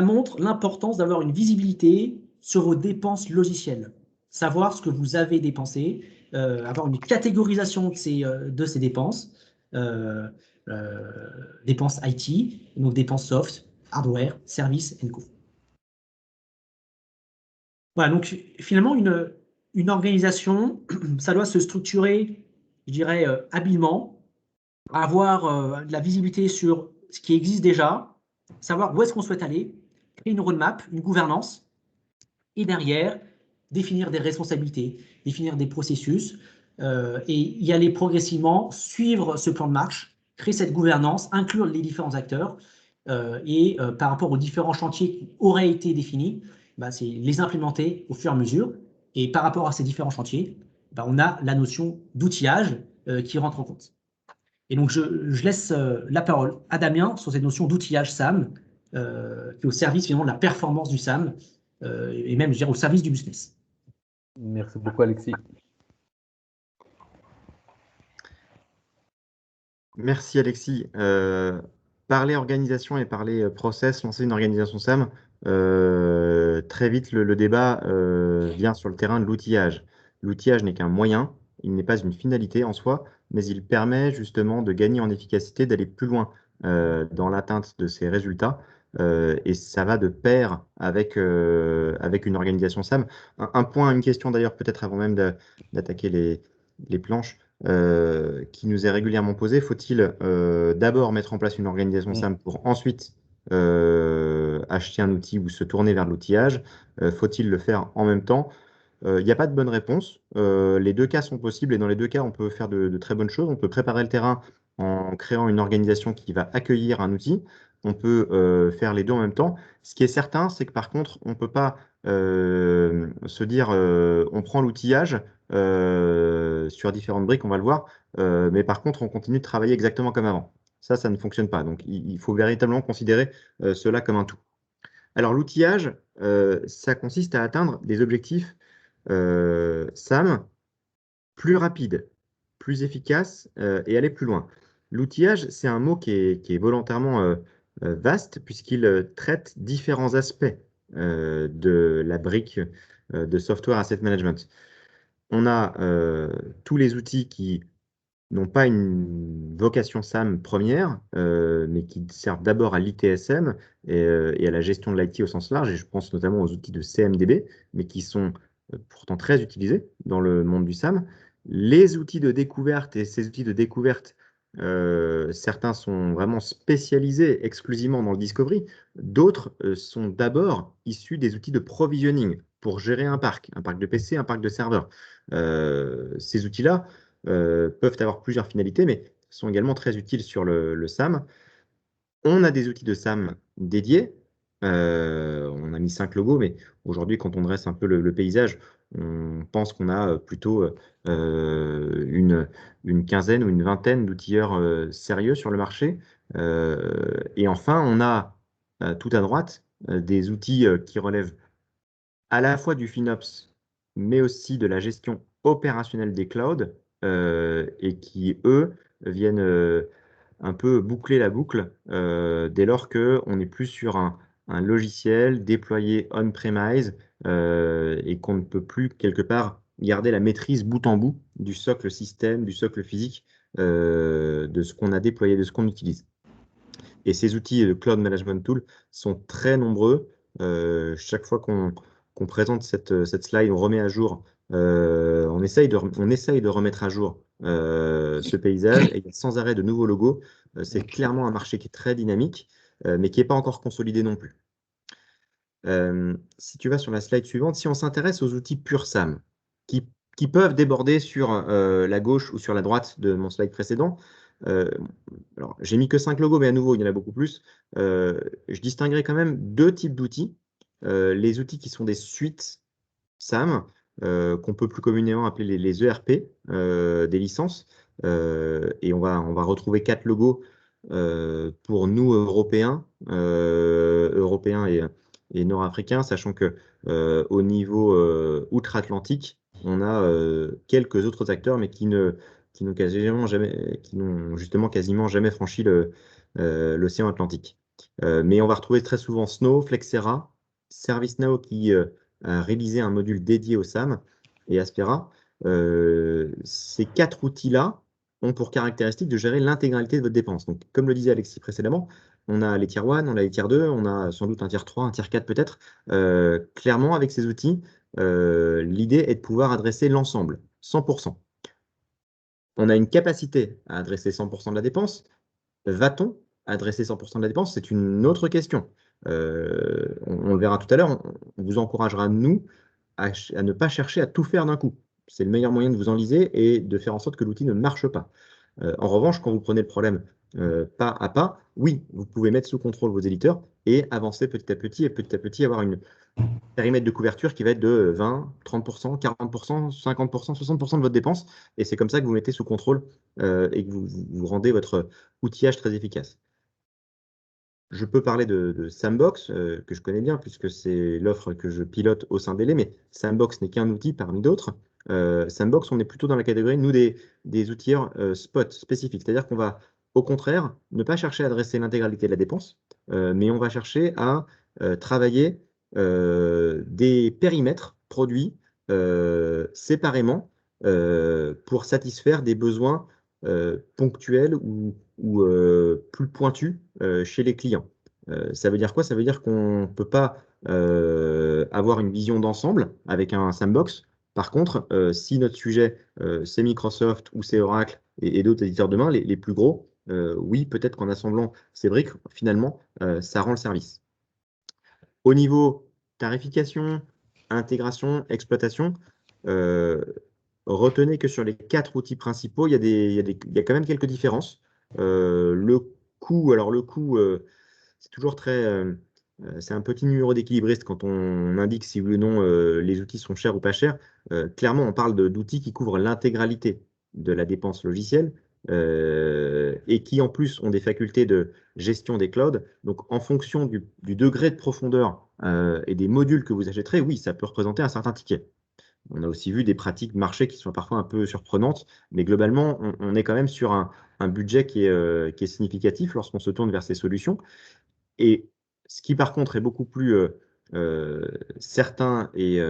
montre l'importance d'avoir une visibilité sur vos dépenses logicielles, savoir ce que vous avez dépensé, avoir une catégorisation de ces dépenses, dépenses IT, donc dépenses soft, hardware, services, co. Voilà, donc finalement, une organisation, ça doit se structurer, je dirais, habilement, avoir de la visibilité sur ce qui existe déjà, savoir où est-ce qu'on souhaite aller, créer une roadmap, une gouvernance, et derrière, définir des responsabilités, définir des processus, et y aller progressivement, suivre ce plan de marche, créer cette gouvernance, inclure les différents acteurs, et par rapport aux différents chantiers qui auraient été définis, c'est les implémenter au fur et à mesure. Et par rapport à ces différents chantiers, on a la notion d'outillage qui rentre en compte. Et donc, je laisse la parole à Damien sur cette notion d'outillage SAM, qui est au service finalement de la performance du SAM, et même, je dirais, au service du business. Merci beaucoup, Alexis. Merci, Alexis. Parler organisation et parler process, lancer une organisation SAM, très vite, le débat vient sur le terrain de l'outillage. L'outillage n'est qu'un moyen, il n'est pas une finalité en soi, mais il permet justement de gagner en efficacité, d'aller plus loin dans l'atteinte de ces résultats. Et ça va de pair avec une organisation SAM. Un point, une question d'ailleurs, peut-être avant même d'attaquer les planches, qui nous est régulièrement posée. Faut-il d'abord mettre en place une organisation SAM pour ensuite acheter un outil ou se tourner vers l'outillage? Faut-il le faire en même temps? Il n'y a pas de bonne réponse. Les deux cas sont possibles et dans les deux cas, on peut faire de très bonnes choses. On peut préparer le terrain en créant une organisation qui va accueillir un outil. on peut faire les deux en même temps. Ce qui est certain, c'est que par contre, on ne peut pas se dire on prend l'outillage sur différentes briques, on va le voir, mais par contre, on continue de travailler exactement comme avant. Ça ne fonctionne pas. Donc, il faut véritablement considérer cela comme un tout. Alors, l'outillage, ça consiste à atteindre des objectifs SAM plus rapides, plus efficaces et aller plus loin. L'outillage, c'est un mot qui est volontairement vaste puisqu'il traite différents aspects de la brique de Software Asset Management. On a tous les outils qui n'ont pas une vocation SAM première, mais qui servent d'abord à l'ITSM et à la gestion de l'IT au sens large, et je pense notamment aux outils de CMDB, mais qui sont pourtant très utilisés dans le monde du SAM. Les outils de découverte, et ces outils de découverte, certains sont vraiment spécialisés exclusivement dans le discovery, d'autres sont d'abord issus des outils de provisioning pour gérer un parc de PC, un parc de serveurs. Ces outils-là, peuvent avoir plusieurs finalités, mais sont également très utiles sur le SAM. On a des outils de SAM dédiés. On a mis 5 logos, mais aujourd'hui, quand on dresse un peu le paysage, on pense qu'on a plutôt une quinzaine ou une vingtaine d'outilleurs sérieux sur le marché. Et enfin, on a tout à droite des outils qui relèvent à la fois du FinOps, mais aussi de la gestion opérationnelle des clouds, et qui, eux, viennent un peu boucler la boucle dès lors qu'on n'est plus sur un logiciel déployé on-premise et qu'on ne peut plus, quelque part, garder la maîtrise bout en bout du socle système, du socle physique, de ce qu'on a déployé, de ce qu'on utilise. Et ces outils de Cloud Management Tool sont très nombreux. Chaque fois qu'on présente cette slide, on remet à jour, on essaye de remettre à jour ce paysage, et il y a sans arrêt de nouveaux logos. C'est clairement un marché qui est très dynamique, mais qui n'est pas encore consolidé non plus. Si tu vas sur la slide suivante, si on s'intéresse aux outils pure SAM, qui peuvent déborder sur la gauche ou sur la droite de mon slide précédent. Alors, j'ai mis que 5 logos, mais à nouveau, il y en a beaucoup plus. Je distinguerai quand même deux types d'outils. Les outils qui sont des suites SAM, qu'on peut plus communément appeler les ERP, des licences. Et on va retrouver 4 logos pour nous, Européens et Nord-Africains, sachant que au niveau outre-Atlantique, on a quelques autres acteurs, mais qui n'ont justement quasiment jamais franchi l'océan Atlantique. Mais on va retrouver très souvent Snow, Flexera, ServiceNow qui a réalisé un module dédié au SAM, et Aspera. Ces 4 outils-là ont pour caractéristique de gérer l'intégralité de votre dépense. Donc, comme le disait Alexis précédemment, on a les tier 1, on a les tier 2, on a sans doute un tier 3, un tier 4 peut-être. Clairement, avec ces outils, l'idée est de pouvoir adresser l'ensemble, 100%. On a une capacité à adresser 100% de la dépense. Va-t-on adresser 100% de la dépense? C'est une autre question. On le verra tout à l'heure. On vous encouragera, nous, à ne pas chercher à tout faire d'un coup. C'est le meilleur moyen de vous enliser et de faire en sorte que l'outil ne marche pas. En revanche, quand vous prenez le problème pas à pas, oui, vous pouvez mettre sous contrôle vos éditeurs et avancer petit à petit avoir une périmètre de couverture qui va être de 20, 30%, 40%, 50%, 60% de votre dépense. Et c'est comme ça que vous mettez sous contrôle et que vous rendez votre outillage très efficace. Je peux parler de Sandbox, que je connais bien, puisque c'est l'offre que je pilote au sein d'Ele, mais Sandbox n'est qu'un outil parmi d'autres. Sandbox, on est plutôt dans la catégorie, nous, des outilleurs spot spécifiques. C'est-à-dire qu'on va, au contraire, ne pas chercher à adresser l'intégralité de la dépense, mais on va chercher à travailler des périmètres produits séparément pour satisfaire des besoins ponctuels ou plus pointus chez les clients. Ça veut dire quoi? Ça veut dire qu'on ne peut pas avoir une vision d'ensemble avec un sandbox. Par contre, si notre sujet, c'est Microsoft ou c'est Oracle et d'autres éditeurs demain, les plus gros, oui, peut-être qu'en assemblant ces briques, finalement, ça rend le service. Au niveau tarification, intégration, exploitation, retenez que sur les 4 outils principaux, il y a quand même quelques différences. Le coût, c'est toujours c'est un petit numéro d'équilibriste quand on indique si oui ou non les outils sont chers ou pas chers. Clairement, on parle d'outils qui couvrent l'intégralité de la dépense logicielle et qui en plus ont des facultés de gestion des clouds. Donc en fonction du degré de profondeur et des modules que vous achèterez, oui, ça peut représenter un certain ticket. On a aussi vu des pratiques de marché qui sont parfois un peu surprenantes, mais globalement, on est quand même sur un budget qui est significatif lorsqu'on se tourne vers ces solutions. Et ce qui, par contre, est beaucoup plus certain et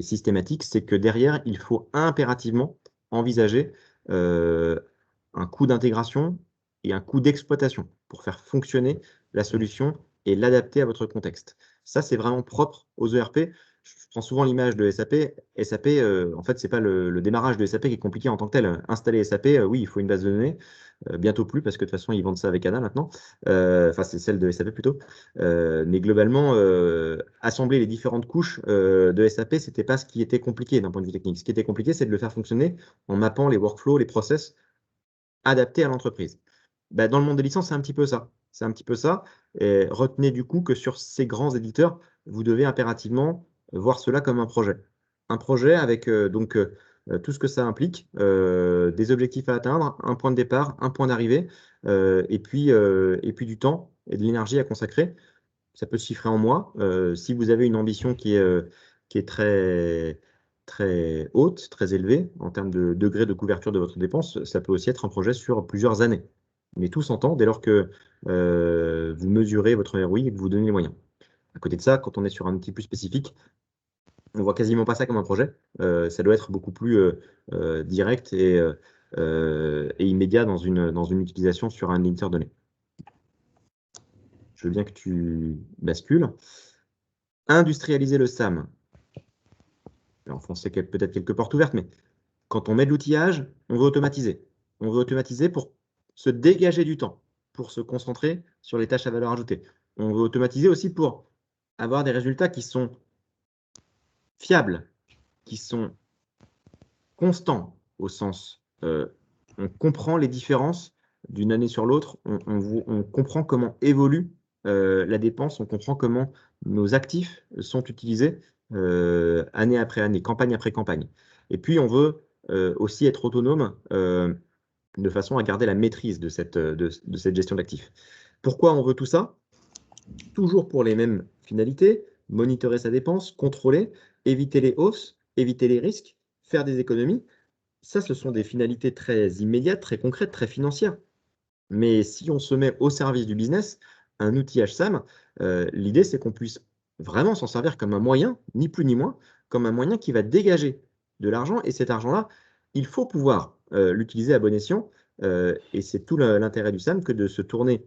systématique, c'est que derrière, il faut impérativement envisager un coût d'intégration et un coût d'exploitation pour faire fonctionner la solution et l'adapter à votre contexte. Ça, c'est vraiment propre aux ERP. Je prends souvent l'image de SAP. SAP, en fait, c'est pas le démarrage de SAP qui est compliqué en tant que tel. Installer SAP, oui, il faut une base de données. Bientôt plus, parce que de toute façon, ils vendent ça avec ANA maintenant. Enfin, c'est celle de SAP plutôt. Mais globalement, assembler les différentes couches de SAP, c'était pas ce qui était compliqué d'un point de vue technique. Ce qui était compliqué, c'est de le faire fonctionner en mappant les workflows, les process adaptés à l'entreprise. Bah, dans le monde des licences, c'est un petit peu ça. C'est un petit peu ça. Et retenez du coup que sur ces grands éditeurs, vous devez impérativement voir cela comme un projet. Un projet avec tout ce que ça implique, des objectifs à atteindre, un point de départ, un point d'arrivée, et puis du temps et de l'énergie à consacrer. Ça peut se chiffrer en mois. Si vous avez une ambition qui est très, très haute, très élevée en termes de degré de couverture de votre dépense, ça peut aussi être un projet sur plusieurs années. Mais tout s'entend dès lors que vous mesurez votre ROI et que vous donnez les moyens. À côté de ça, quand on est sur un outil plus spécifique, on voit quasiment pas ça comme un projet. Ça doit être beaucoup plus direct et immédiat dans une utilisation sur un éditeur donné. Je veux bien que tu bascules. Industrialiser le SAM. Je vais enfoncer peut-être quelques portes ouvertes, mais quand on met de l'outillage, on veut automatiser. On veut automatiser pour se dégager du temps, pour se concentrer sur les tâches à valeur ajoutée. On veut automatiser aussi pour avoir des résultats qui sont fiables, qui sont constants au sens on comprend les différences d'une année sur l'autre, on comprend comment évolue la dépense, on comprend comment nos actifs sont utilisés année après année, campagne après campagne. Et puis, on veut aussi être autonome de façon à garder la maîtrise de cette gestion d'actifs. Pourquoi on veut tout ça? Toujours pour les mêmes finalités, monitorer sa dépense, contrôler, éviter les hausses, éviter les risques, faire des économies. Ça, ce sont des finalités très immédiates, très concrètes, très financières. Mais si on se met au service du business, un outillage SAM, l'idée, c'est qu'on puisse vraiment s'en servir comme un moyen, ni plus ni moins, comme un moyen qui va dégager de l'argent. Et cet argent-là, il faut pouvoir l'utiliser à bon escient. Et c'est tout l'intérêt du SAM que de se tourner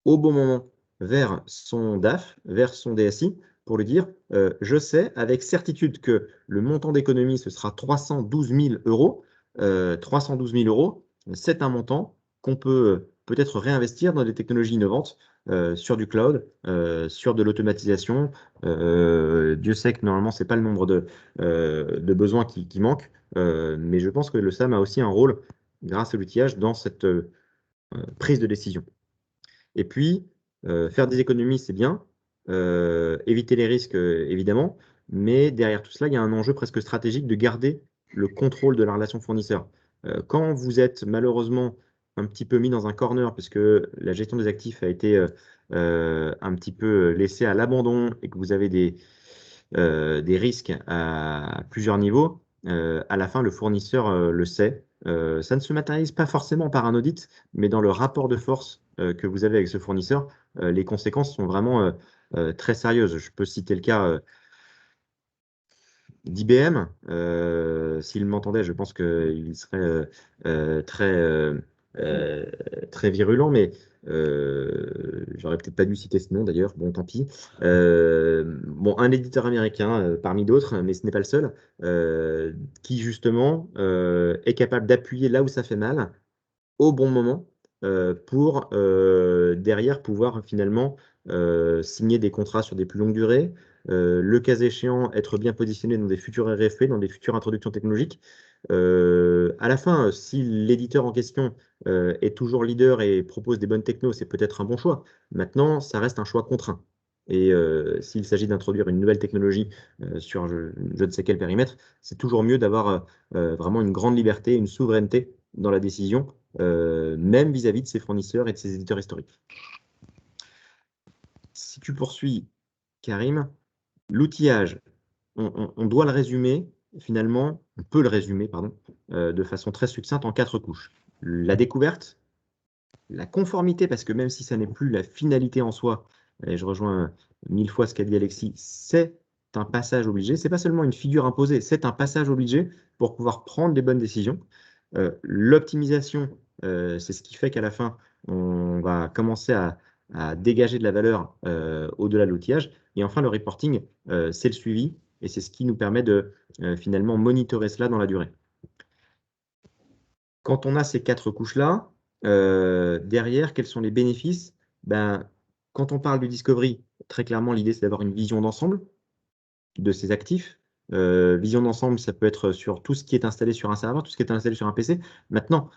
au bon moment vers son DAF, vers son DSI, pour lui dire je sais avec certitude que le montant d'économie, ce sera 312 000 euros. 312 000 euros, c'est un montant qu'on peut peut-être réinvestir dans des technologies innovantes, sur du cloud, sur de l'automatisation. Dieu sait que normalement, ce n'est pas le nombre de besoins qui manquent, mais je pense que le SAM a aussi un rôle, grâce à l'outillage, dans cette prise de décision. Et puis, faire des économies, c'est bien. Éviter les risques, évidemment. Mais derrière tout cela, il y a un enjeu presque stratégique de garder le contrôle de la relation fournisseur. Quand vous êtes malheureusement un petit peu mis dans un corner, puisque la gestion des actifs a été un petit peu laissée à l'abandon et que vous avez des risques à plusieurs niveaux, à la fin, le fournisseur le sait. Ça ne se matérialise pas forcément par un audit, mais dans le rapport de force que vous avez avec ce fournisseur, les conséquences sont vraiment très sérieuses. Je peux citer le cas d'IBM. S'il m'entendait, je pense qu'il serait très virulent, mais j'aurais peut-être pas dû citer ce nom d'ailleurs, bon tant pis. Bon, un éditeur américain parmi d'autres, mais ce n'est pas le seul, qui justement est capable d'appuyer là où ça fait mal, au bon moment, pour derrière pouvoir finalement signer des contrats sur des plus longues durées, le cas échéant, être bien positionné dans des futurs RFP, dans des futures introductions technologiques. À la fin, si l'éditeur en question est toujours leader et propose des bonnes technos, c'est peut-être un bon choix. Maintenant, ça reste un choix contraint. Et s'il s'agit d'introduire une nouvelle technologie sur je ne sais quel périmètre, c'est toujours mieux d'avoir vraiment une grande liberté, une souveraineté dans la décision, même vis-à-vis de ses fournisseurs et de ses éditeurs historiques. Si tu poursuis, Karim, l'outillage, on doit le résumer, finalement, on peut le résumer, pardon, de façon très succincte en 4 couches. La découverte, la conformité, parce que même si ça n'est plus la finalité en soi, et je rejoins 1000 fois ce qu'a dit Alexis, c'est un passage obligé, c'est pas seulement une figure imposée, c'est un passage obligé pour pouvoir prendre les bonnes décisions. L'optimisation, c'est ce qui fait qu'à la fin, on va commencer à dégager de la valeur au-delà de l'outillage. Et enfin, le reporting, c'est le suivi, et c'est ce qui nous permet de finalement monitorer cela dans la durée. Quand on a ces 4 couches-là, derrière, quels sont les bénéfices? Quand on parle du discovery, très clairement, l'idée, c'est d'avoir une vision d'ensemble de ses actifs. Vision d'ensemble, ça peut être sur tout ce qui est installé sur un serveur, tout ce qui est installé sur un PC. Maintenant,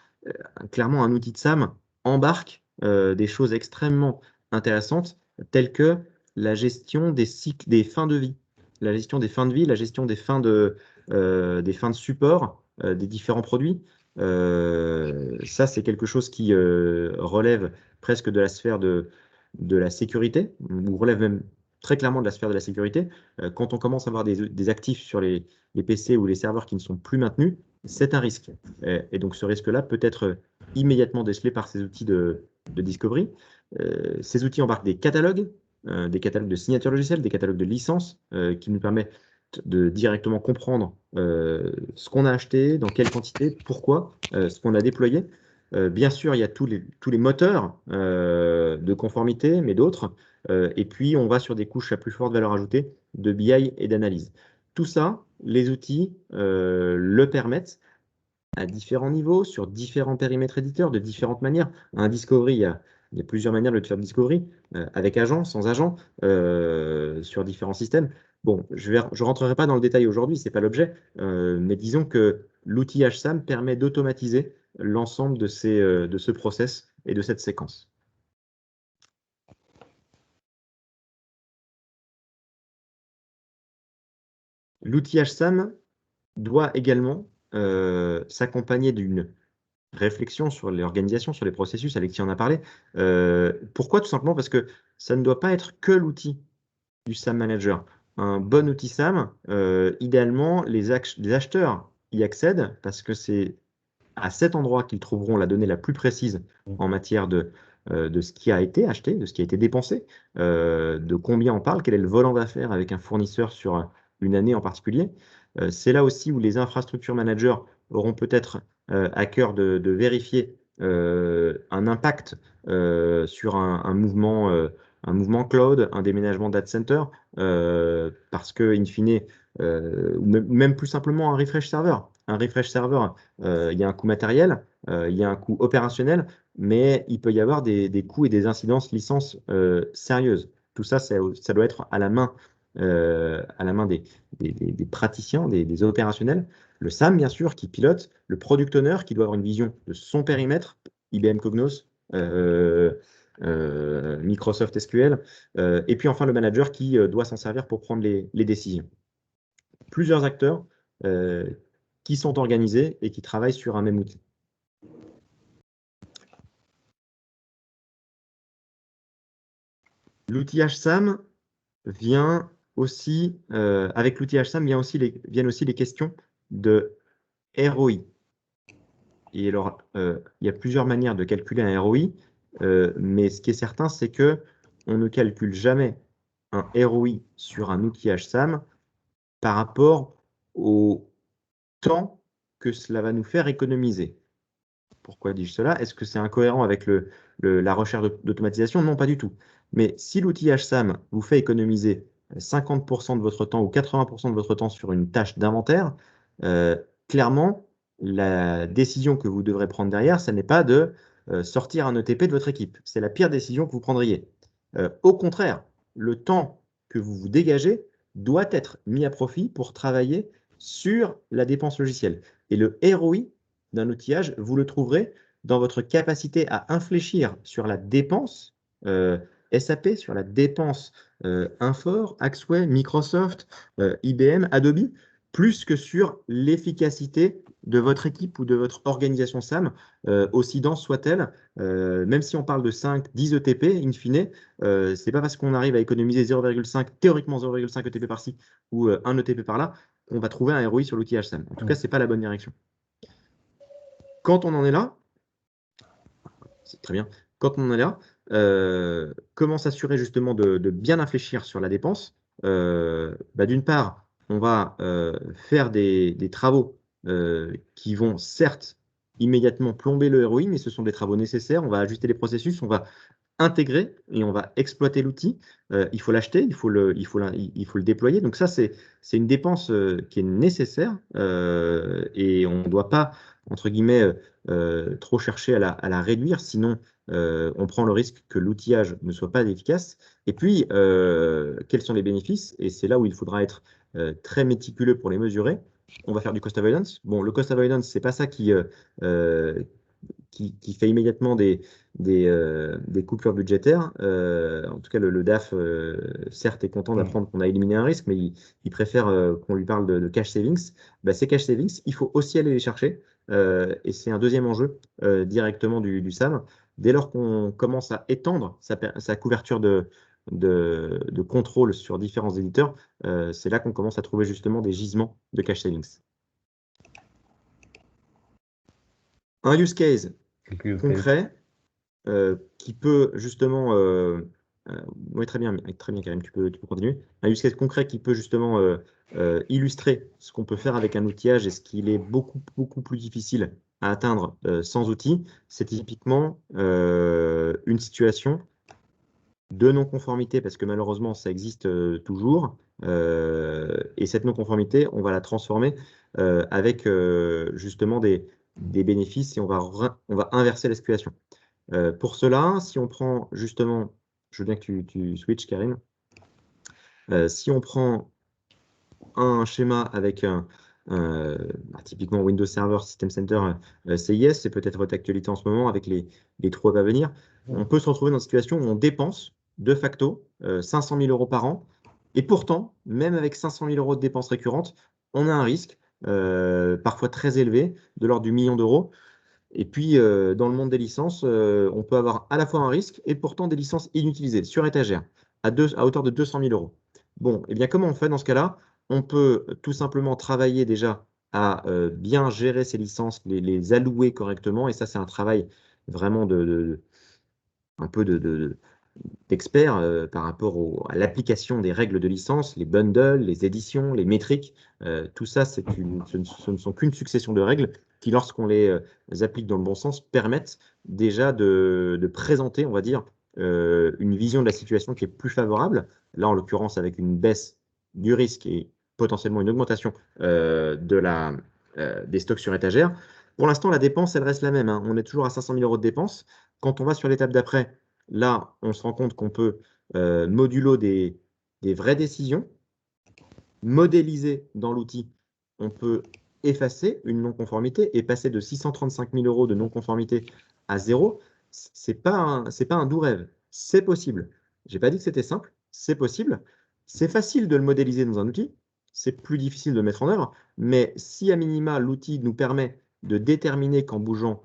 clairement, un outil de SAM embarque des choses extrêmement intéressantes, telles que la gestion des cycles, des fins de vie, la gestion des fins de vie, la gestion des fins de support des différents produits. Ça, c'est quelque chose qui relève presque de la sphère de la sécurité, ou relève même très clairement de la sphère de la sécurité. Quand on commence à avoir des actifs sur les PC ou les serveurs qui ne sont plus maintenus, c'est un risque. Et donc, ce risque-là peut être immédiatement décelé par ces outils de discovery. Ces outils embarquent des catalogues de signatures logicielles, des catalogues de licences qui nous permettent de directement comprendre ce qu'on a acheté, dans quelle quantité, pourquoi, ce qu'on a déployé. Bien sûr, il y a tous les moteurs de conformité, mais d'autres. Et puis, on va sur des couches à plus forte valeur ajoutée de BI et d'analyse. Tout ça, les outils le permettent à différents niveaux, sur différents périmètres éditeurs, de différentes manières. Un discovery, il y a plusieurs manières de faire du discovery, avec agent, sans agent, sur différents systèmes. Bon, je ne rentrerai pas dans le détail aujourd'hui, ce n'est pas l'objet, mais disons que l'outillage SAM permet d'automatiser l'ensemble de ce process et de cette séquence. L'outillage SAM doit également s'accompagner d'une réflexion sur l'organisation, sur les processus, Alexis en a parlé. Pourquoi? Tout simplement parce que ça ne doit pas être que l'outil du SAM Manager. Un bon outil SAM, idéalement, les acheteurs y accèdent parce que c'est à cet endroit qu'ils trouveront la donnée la plus précise en matière de ce qui a été acheté, de ce qui a été dépensé, de combien on parle, quel est le volant d'affaires avec un fournisseur sur une année en particulier. C'est là aussi où les infrastructures managers auront peut-être à cœur de vérifier un impact sur un mouvement cloud, un déménagement data center, parce que, in fine, ou même plus simplement un refresh server. Un refresh server, il y a un coût matériel, il y a un coût opérationnel, mais il peut y avoir des coûts et des incidences licences sérieuses. Tout ça, ça doit être à la main des praticiens, des opérationnels. Le SAM, bien sûr, qui pilote, le product owner qui doit avoir une vision de son périmètre, IBM Cognos, Microsoft SQL, et puis enfin le manager qui doit s'en servir pour prendre les décisions. Plusieurs acteurs qui sont organisés et qui travaillent sur un même outil. L'outillage SAM vient aussi, avec l'outillage SAM viennent aussi les questions de ROI. Et alors, il y a plusieurs manières de calculer un ROI, mais ce qui est certain, c'est que on ne calcule jamais un ROI sur un outillage SAM par rapport au temps que cela va nous faire économiser. Pourquoi dis-je cela? Est-ce que c'est incohérent avec la recherche d'automatisation? Non, pas du tout. Mais si l'outillage SAM vous fait économiser 50% de votre temps ou 80% de votre temps sur une tâche d'inventaire, clairement, la décision que vous devrez prendre derrière, ce n'est pas de sortir un ETP de votre équipe. C'est la pire décision que vous prendriez. Au contraire, le temps que vous vous dégagez doit être mis à profit pour travailler sur la dépense logicielle. Et le ROI d'un outillage, vous le trouverez dans votre capacité à infléchir sur la dépense SAP, sur la dépense Infor, Axway, Microsoft, IBM, Adobe, plus que sur l'efficacité de votre équipe ou de votre organisation SAM, aussi dense soit-elle. Même si on parle de 5, 10 ETP, in fine, c'est pas parce qu'on arrive à économiser 0,5, théoriquement 0,5 ETP par-ci ou 1 ETP par-là, qu'on va trouver un ROI sur l'outillage SAM. En tout cas, c'est pas la bonne direction. Quand on en est là, c'est très bien. Quand on en est là, comment s'assurer justement de bien infléchir sur la dépense? D'une part, on va faire des travaux qui vont certes immédiatement plomber le ROI, mais ce sont des travaux nécessaires. On va ajuster les processus, on va intégrer et on va exploiter l'outil. Il faut l'acheter, il faut le déployer. Donc ça, c'est une dépense qui est nécessaire et on ne doit pas, entre guillemets, trop chercher à la réduire, sinon on prend le risque que l'outillage ne soit pas efficace. Et puis, quels sont les bénéfices? Et c'est là où il faudra être très méticuleux pour les mesurer. On va faire du cost avoidance. Bon, le cost avoidance, c'est pas ça qui fait immédiatement des coupures budgétaires. En tout cas, le DAF, certes, est content d'apprendre qu'on a éliminé un risque, mais il préfère qu'on lui parle de cash savings. Ces cash savings, il faut aussi aller les chercher. Et c'est un deuxième enjeu directement du SAM. Dès lors qu'on commence à étendre sa couverture de contrôle sur différents éditeurs, c'est là qu'on commence à trouver justement des gisements de cash savings. Un use case concret qui peut justement... oui, très bien, Karim, tu peux continuer. Un use case concret qui peut justement illustrer ce qu'on peut faire avec un outillage et ce qu'il est beaucoup, beaucoup plus difficile à atteindre sans outil, c'est typiquement une situation de non-conformité, parce que malheureusement, ça existe toujours. Et cette non-conformité, on va la transformer avec justement des bénéfices et on va inverser la situation. Pour cela, si on prend justement, je veux bien que tu switches, Karim. Si on prend un schéma avec typiquement Windows Server, System Center, CIS, c'est peut-être votre actualité en ce moment avec les trous à venir, on peut se retrouver dans une situation où on dépense de facto 500 000 € par an. Et pourtant, même avec 500 000 € de dépenses récurrentes, on a un risque, parfois très élevé, de l'ordre du million d'euros. Et puis, dans le monde des licences, on peut avoir à la fois un risque et pourtant des licences inutilisées, sur étagère, à hauteur de 200 000 €. Bon, et bien comment on fait dans ce cas-là? On peut tout simplement travailler déjà à bien gérer ces licences, les allouer correctement. Et ça, c'est un travail vraiment un peu d'expert par rapport à l'application des règles de licence, les bundles, les éditions, les métriques. Tout ça, ce ne sont qu'une succession de règles qui, lorsqu'on les applique dans le bon sens, permettent déjà de présenter, on va dire, une vision de la situation qui est plus favorable. Là, en l'occurrence, avec une baisse du risque et potentiellement une augmentation des stocks sur étagère. Pour l'instant, la dépense, elle reste la même. On est toujours à 500 000 € de dépenses. Quand on va sur l'étape d'après, là, on se rend compte qu'on peut modulo des vraies décisions, modéliser dans l'outil. On peut effacer une non-conformité et passer de 635 000 € de non-conformité à 0. C'est pas un doux rêve. C'est possible. Je n'ai pas dit que c'était simple. C'est possible. C'est facile de le modéliser dans un outil. C'est plus difficile de le mettre en œuvre. Mais si à minima, l'outil nous permet de déterminer qu'en bougeant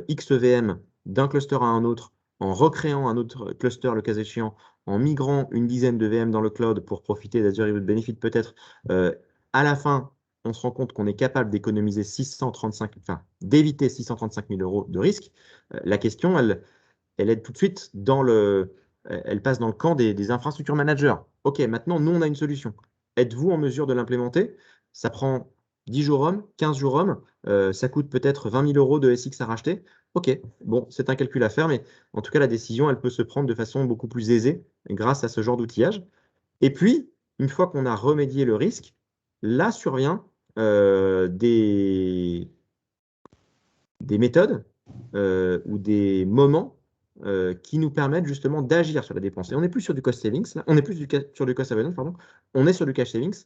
X VM d'un cluster à un autre, en recréant un autre cluster le cas échéant, en migrant une dizaine de VM dans le cloud pour profiter d'Azure Remote Benefit peut-être, à la fin, on se rend compte qu'on est capable d'économiser d'éviter 635 000 € de risque. La question, elle est tout de suite elle passe dans le camp des infrastructures managers. OK, maintenant, nous, on a une solution. Êtes-vous en mesure de l'implémenter? Ça prend 10 jours hommes, 15 jours hommes, ça coûte peut-être 20 000 € de SX à racheter. OK, bon, c'est un calcul à faire, mais en tout cas, la décision, elle peut se prendre de façon beaucoup plus aisée grâce à ce genre d'outillage. Et puis, une fois qu'on a remédié le risque, là survient des méthodes ou des moments qui nous permettent justement d'agir sur la dépense. Et on n'est plus sur du cost savings, là. On n'est plus sur du cost avoidance, pardon. On est sur du cash savings.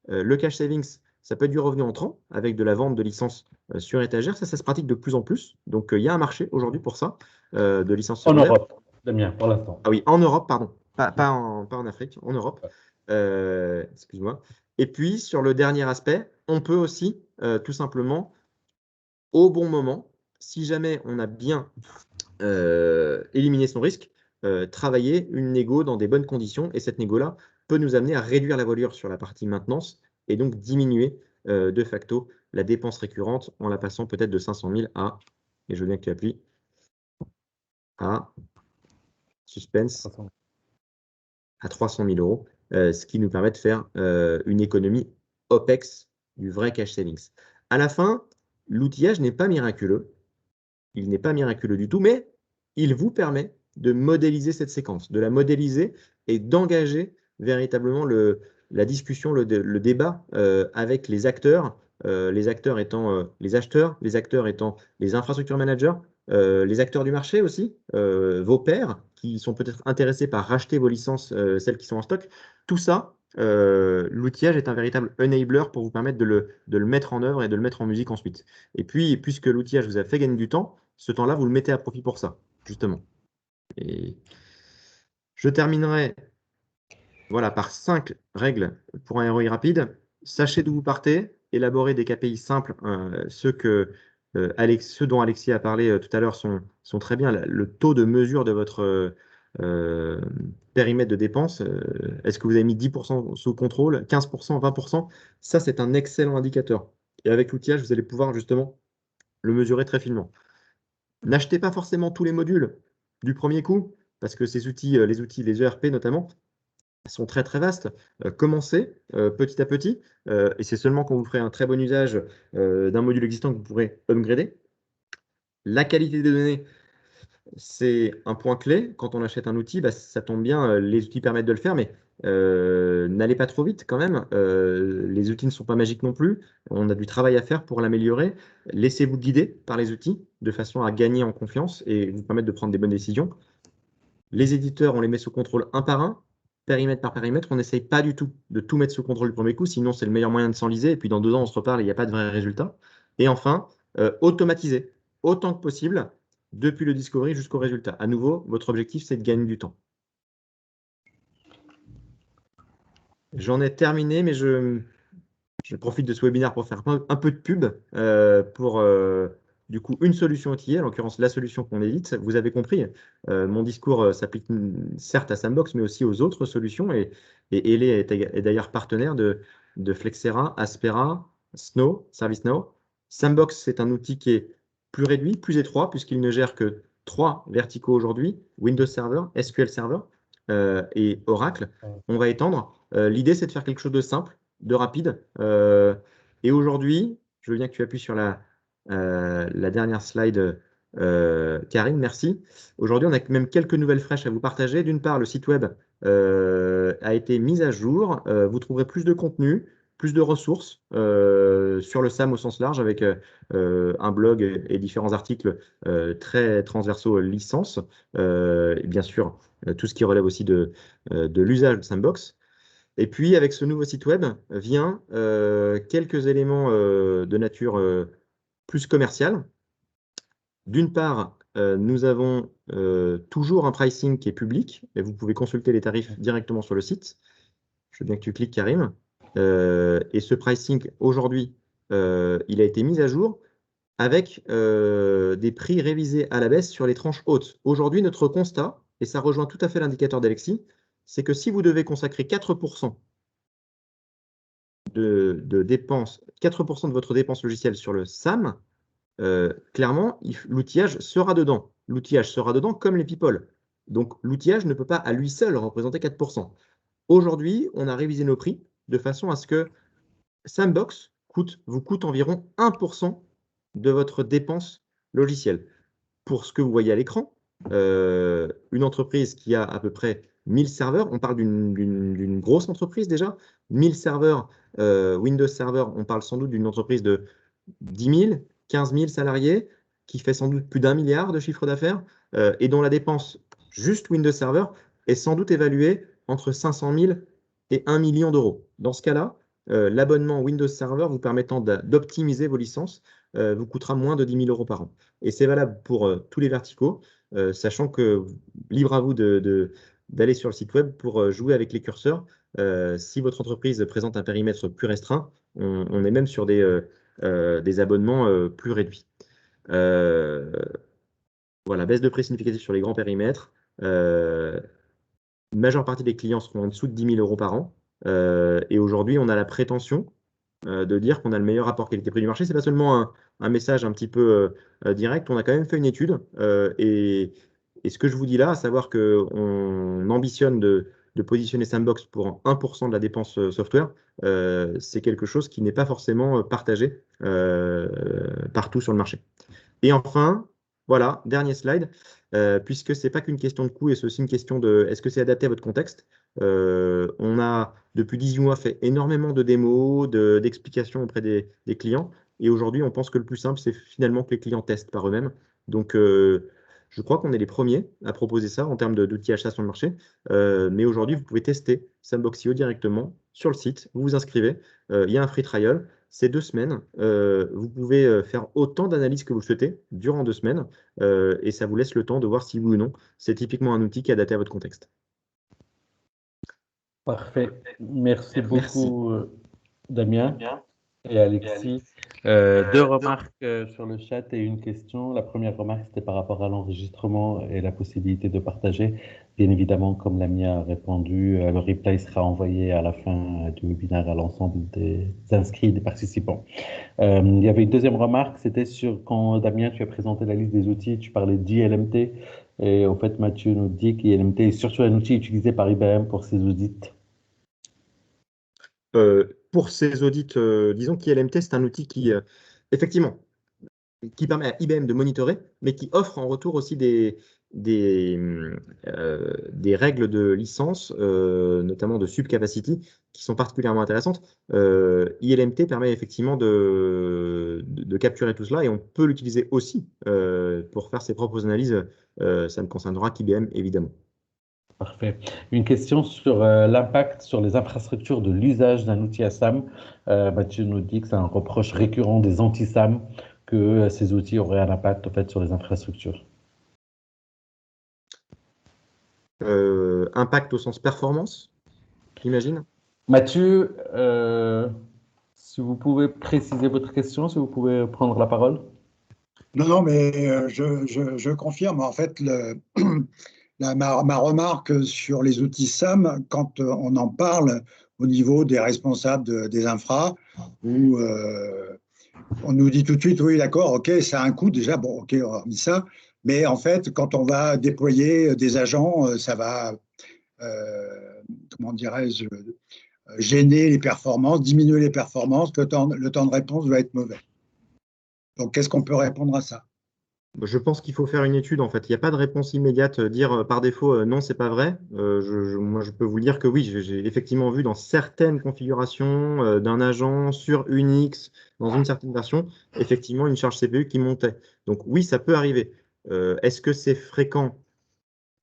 Le cash savings, ça peut être du revenu entrant avec de la vente de licences sur étagère. Ça se pratique de plus en plus. Donc, il y a un marché aujourd'hui pour ça, de licences En secondaires. Europe, Damien, pour l'instant. Ah oui, en Europe, pardon. Pas en Afrique, en Europe. Excuse-moi. Et puis, sur le dernier aspect, on peut aussi, tout simplement, au bon moment, si jamais on a bien éliminé son risque, travailler une négo dans des bonnes conditions. Et cette négo-là peut nous amener à réduire la voilure sur la partie maintenance et donc diminuer de facto la dépense récurrente en la passant peut-être de 500 000 à, et je veux bien que tu appuies, à suspense, à 300 000 euros, ce qui nous permet de faire une économie OPEX du vrai cash savings. À la fin, l'outillage n'est pas miraculeux. Il n'est pas miraculeux du tout, mais il vous permet de modéliser cette séquence, de la modéliser et d'engager véritablement la discussion, le débat avec les acteurs étant les acheteurs, les acteurs étant les infrastructure managers, les acteurs du marché aussi, vos pairs qui sont peut-être intéressés par racheter vos licences, celles qui sont en stock. Tout ça, l'outillage est un véritable enabler pour vous permettre de le mettre en œuvre et de le mettre en musique ensuite. Et puis, puisque l'outillage vous a fait gagner du temps, ce temps-là, vous le mettez à profit pour ça, justement. Et je terminerai par 5 règles pour un ROI rapide. Sachez d'où vous partez, élaborez des KPI simples. Ceux dont Alexis a parlé tout à l'heure sont très bien. Le taux de mesure de votre périmètre de dépenses, est-ce que vous avez mis 10% sous contrôle, 15%, 20%? Ça, c'est un excellent indicateur. Et avec l'outillage, vous allez pouvoir justement le mesurer très finement. N'achetez pas forcément tous les modules du premier coup, parce que ces outils, les ERP notamment, sont très très vastes. Commencez petit à petit, et c'est seulement quand vous ferez un très bon usage d'un module existant que vous pourrez upgrader. La qualité des données, c'est un point clé. Quand on achète un outil, ça tombe bien, les outils permettent de le faire, mais n'allez pas trop vite quand même. Les outils ne sont pas magiques non plus. On a du travail à faire pour l'améliorer. Laissez-vous guider par les outils de façon à gagner en confiance et vous permettre de prendre des bonnes décisions. Les éditeurs, on les met sous contrôle un par un, périmètre par périmètre. On n'essaye pas du tout de tout mettre sous contrôle du premier coup, sinon c'est le meilleur moyen de s'enliser. Et puis dans 2 ans, on se reparle et il n'y a pas de vrai résultat. Et enfin, automatiser autant que possible depuis le discovery jusqu'au résultat. À nouveau, votre objectif, c'est de gagner du temps. J'en ai terminé, mais je profite de ce webinaire pour faire un peu de pub pour du coup une solution outillée, en l'occurrence la solution qu'on évite. Vous avez compris, mon discours s'applique certes à Sandbox, mais aussi aux autres solutions. Et Elé est d'ailleurs partenaire de Flexera, Aspera, Snow, ServiceNow. Sandbox, c'est un outil qui est plus réduit, plus étroit, puisqu'il ne gère que 3 verticaux aujourd'hui, Windows Server, SQL Server et Oracle. On va étendre. L'idée, c'est de faire quelque chose de simple, de rapide. Et aujourd'hui, je veux bien que tu appuies sur la dernière slide, Karine, merci. Aujourd'hui, on a même quelques nouvelles fraîches à vous partager. D'une part, le site web a été mis à jour. Vous trouverez plus de contenu, plus de ressources sur le SAM au sens large, avec un blog et différents articles très transversaux licence. Et bien sûr, tout ce qui relève aussi de l'usage de Sandbox. Et puis, avec ce nouveau site web, vient quelques éléments de nature plus commerciale. D'une part, nous avons toujours un pricing qui est public, et vous pouvez consulter les tarifs directement sur le site. Je veux bien que tu cliques, Karim. Et ce pricing, aujourd'hui, il a été mis à jour avec des prix révisés à la baisse sur les tranches hautes. Aujourd'hui, notre constat, et ça rejoint tout à fait l'indicateur d'Alexis, c'est que si vous devez consacrer 4% de dépenses, 4% de votre dépense logicielle sur le SAM, clairement, l'outillage sera dedans. L'outillage sera dedans comme les people. Donc, l'outillage ne peut pas à lui seul représenter 4%. Aujourd'hui, on a révisé nos prix de façon à ce que Sandbox vous coûte environ 1% de votre dépense logicielle. Pour ce que vous voyez à l'écran, une entreprise qui a à peu près 1000 serveurs, on parle d'une grosse entreprise déjà, 1000 serveurs Windows Server, on parle sans doute d'une entreprise de 10 000, 15 000 salariés, qui fait sans doute plus d'1 milliard de chiffre d'affaires. et dont la dépense juste Windows Server est sans doute évaluée entre 500 000 et 1 million d'euros. Dans ce cas-là, l'abonnement Windows Server vous permettant d'optimiser vos licences vous coûtera moins de 10 000 euros par an. Et c'est valable pour tous les verticaux, sachant que libre à vous d'aller sur le site web pour jouer avec les curseurs. Si votre entreprise présente un périmètre plus restreint, on est même sur des abonnements plus réduits. Voilà, baisse de prix significative sur les grands périmètres. Une majeure partie des clients seront en dessous de 10 000 euros par an. Et aujourd'hui, on a la prétention de dire qu'on a le meilleur rapport qualité-prix du marché. Ce n'est pas seulement un message un petit peu direct, on a quand même fait une étude. Et ce que je vous dis là, à savoir qu'on ambitionne de positionner Sandbox pour 1% de la dépense software, c'est quelque chose qui n'est pas forcément partagé partout sur le marché. Et enfin, voilà, dernier slide, puisque ce n'est pas qu'une question de coût, et c'est aussi une question de est-ce que c'est adapté à votre contexte. On a, depuis 18 mois, fait énormément de démos, d'explications auprès des clients. Et aujourd'hui, on pense que le plus simple, c'est finalement que les clients testent par eux-mêmes. Donc, je crois qu'on est les premiers à proposer ça en termes d'outils achats sur le marché. Mais aujourd'hui, vous pouvez tester Sandbox.io directement sur le site. Vous vous inscrivez. Il y a un free trial. C'est 2 semaines. Vous pouvez faire autant d'analyses que vous le souhaitez durant 2 semaines. Et ça vous laisse le temps de voir si oui ou non, c'est typiquement un outil qui est adapté à votre contexte. Parfait. Merci beaucoup, Damien et Alexis. 2 remarques sur le chat et une question. La première remarque, c'était par rapport à l'enregistrement et la possibilité de partager. Bien évidemment, comme Lamia a répondu, le replay sera envoyé à la fin du webinaire à l'ensemble des inscrits, des participants. Il y avait une deuxième remarque, c'était sur quand Damien, tu as présenté la liste des outils, tu parlais d'ILMT. Et en fait, Mathieu nous dit qu'ILMT est surtout un outil utilisé par IBM pour ses audits. Pour ces audits, disons qu'ILMT, c'est un outil qui, effectivement, qui permet à IBM de monitorer, mais qui offre en retour aussi des règles de licence, notamment de subcapacity, qui sont particulièrement intéressantes. ILMT permet effectivement de capturer tout cela et on peut l'utiliser aussi pour faire ses propres analyses. Ça ne concernera qu'IBM, évidemment. Parfait. Une question sur l'impact sur les infrastructures de l'usage d'un outil ASAM. Mathieu nous dit que c'est un reproche récurrent des anti-SAM que ces outils auraient un impact en fait, sur les infrastructures. Impact au sens performance, j'imagine. Mathieu, si vous pouvez préciser votre question, si vous pouvez prendre la parole. Non, mais je confirme. En fait, ma remarque sur les outils SAM, quand on en parle au niveau des responsables des infras, où on nous dit tout de suite, oui, d'accord, ok, ça a un coût déjà, bon, ok, on a mis ça, mais en fait, quand on va déployer des agents, ça va, comment dirais-je, gêner les performances, diminuer les performances, le temps de réponse va être mauvais. Donc, qu'est-ce qu'on peut répondre à ça? Je pense qu'il faut faire une étude, en fait. Il n'y a pas de réponse immédiate, dire par défaut non, c'est pas vrai. Moi, je peux vous dire que oui, j'ai effectivement vu dans certaines configurations d'un agent sur Unix, dans une certaine version, effectivement une charge CPU qui montait. Donc oui, ça peut arriver. Est-ce que c'est fréquent?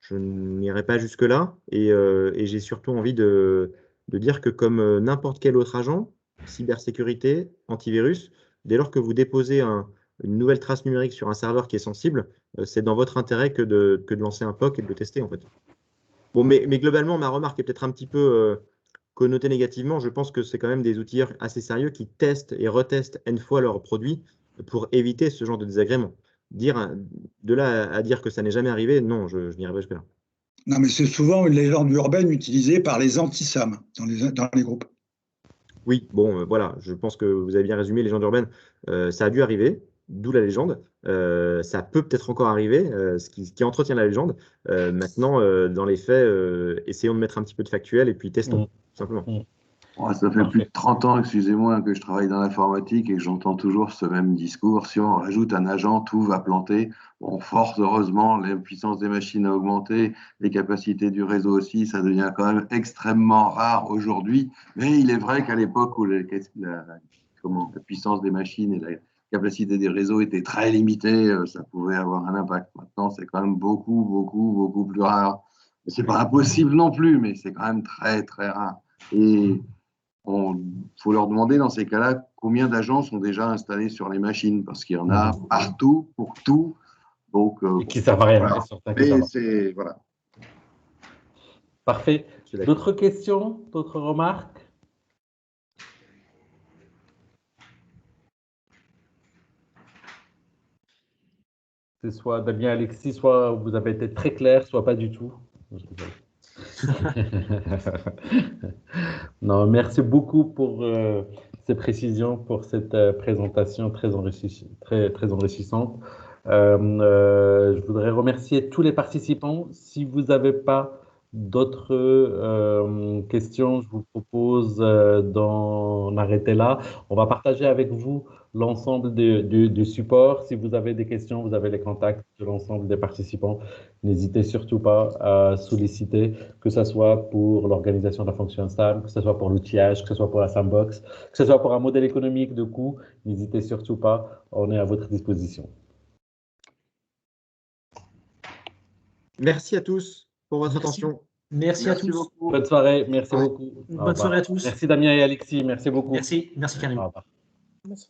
Je n'irai pas jusque-là. Et j'ai surtout envie de dire que comme n'importe quel autre agent, cybersécurité, antivirus, dès lors que vous déposez une nouvelle trace numérique sur un serveur qui est sensible, c'est dans votre intérêt que de lancer un POC et de le tester, en fait. Bon, mais globalement, ma remarque est peut-être un petit peu connotée négativement. Je pense que c'est quand même des outils assez sérieux qui testent et retestent N fois leurs produits pour éviter ce genre de désagrément. De là à dire que ça n'est jamais arrivé, non, je n'irai pas jusque-là. Non, mais c'est souvent une légende urbaine utilisée par les anti-SAM dans les groupes. Oui, bon, voilà, je pense que vous avez bien résumé, légende urbaine, ça a dû arriver, d'où la légende. Ça peut peut-être encore arriver, ce qui entretient la légende. Maintenant, dans les faits, essayons de mettre un petit peu de factuel et puis testons, simplement. Ouais, ça fait plus de 30 ans, excusez-moi, que je travaille dans l'informatique et que j'entends toujours ce même discours. Si on rajoute un agent, tout va planter. Bon, fort heureusement, la puissance des machines a augmenté, les capacités du réseau aussi, ça devient quand même extrêmement rare aujourd'hui. Mais il est vrai qu'à l'époque où la puissance des machines et capacité des réseaux était très limitée, ça pouvait avoir un impact. Maintenant, c'est quand même beaucoup plus rare. C'est pas impossible non plus, mais c'est quand même très, très rare. Et il faut leur demander dans ces cas-là combien d'agents sont déjà installés sur les machines, parce qu'il y en a partout, pour tout. Donc, et qui ne servent à rien. voilà. Voilà. Parfait. D'autres questions, d'autres remarques? C'est soit Damien, Alexis, soit vous avez été très clair, soit pas du tout. Non, merci beaucoup pour ces précisions, pour cette présentation très enrichissante. Je voudrais remercier tous les participants. Si vous n'avez pas d'autres questions, je vous propose d'en arrêter là. On va partager avec vous l'ensemble du support. Si vous avez des questions, vous avez les contacts de l'ensemble des participants. N'hésitez surtout pas à solliciter, que ce soit pour l'organisation de la fonction SAM, que ce soit pour l'outillage, que ce soit pour la Sandbox, que ce soit pour un modèle économique de coût. N'hésitez surtout pas, on est à votre disposition. Merci à tous pour votre attention. Merci à tous. Beaucoup. Bonne soirée, merci beaucoup. Bonne soirée à tous. Merci Damien et Alexis, merci beaucoup. Merci Karim. Au revoir. Merci.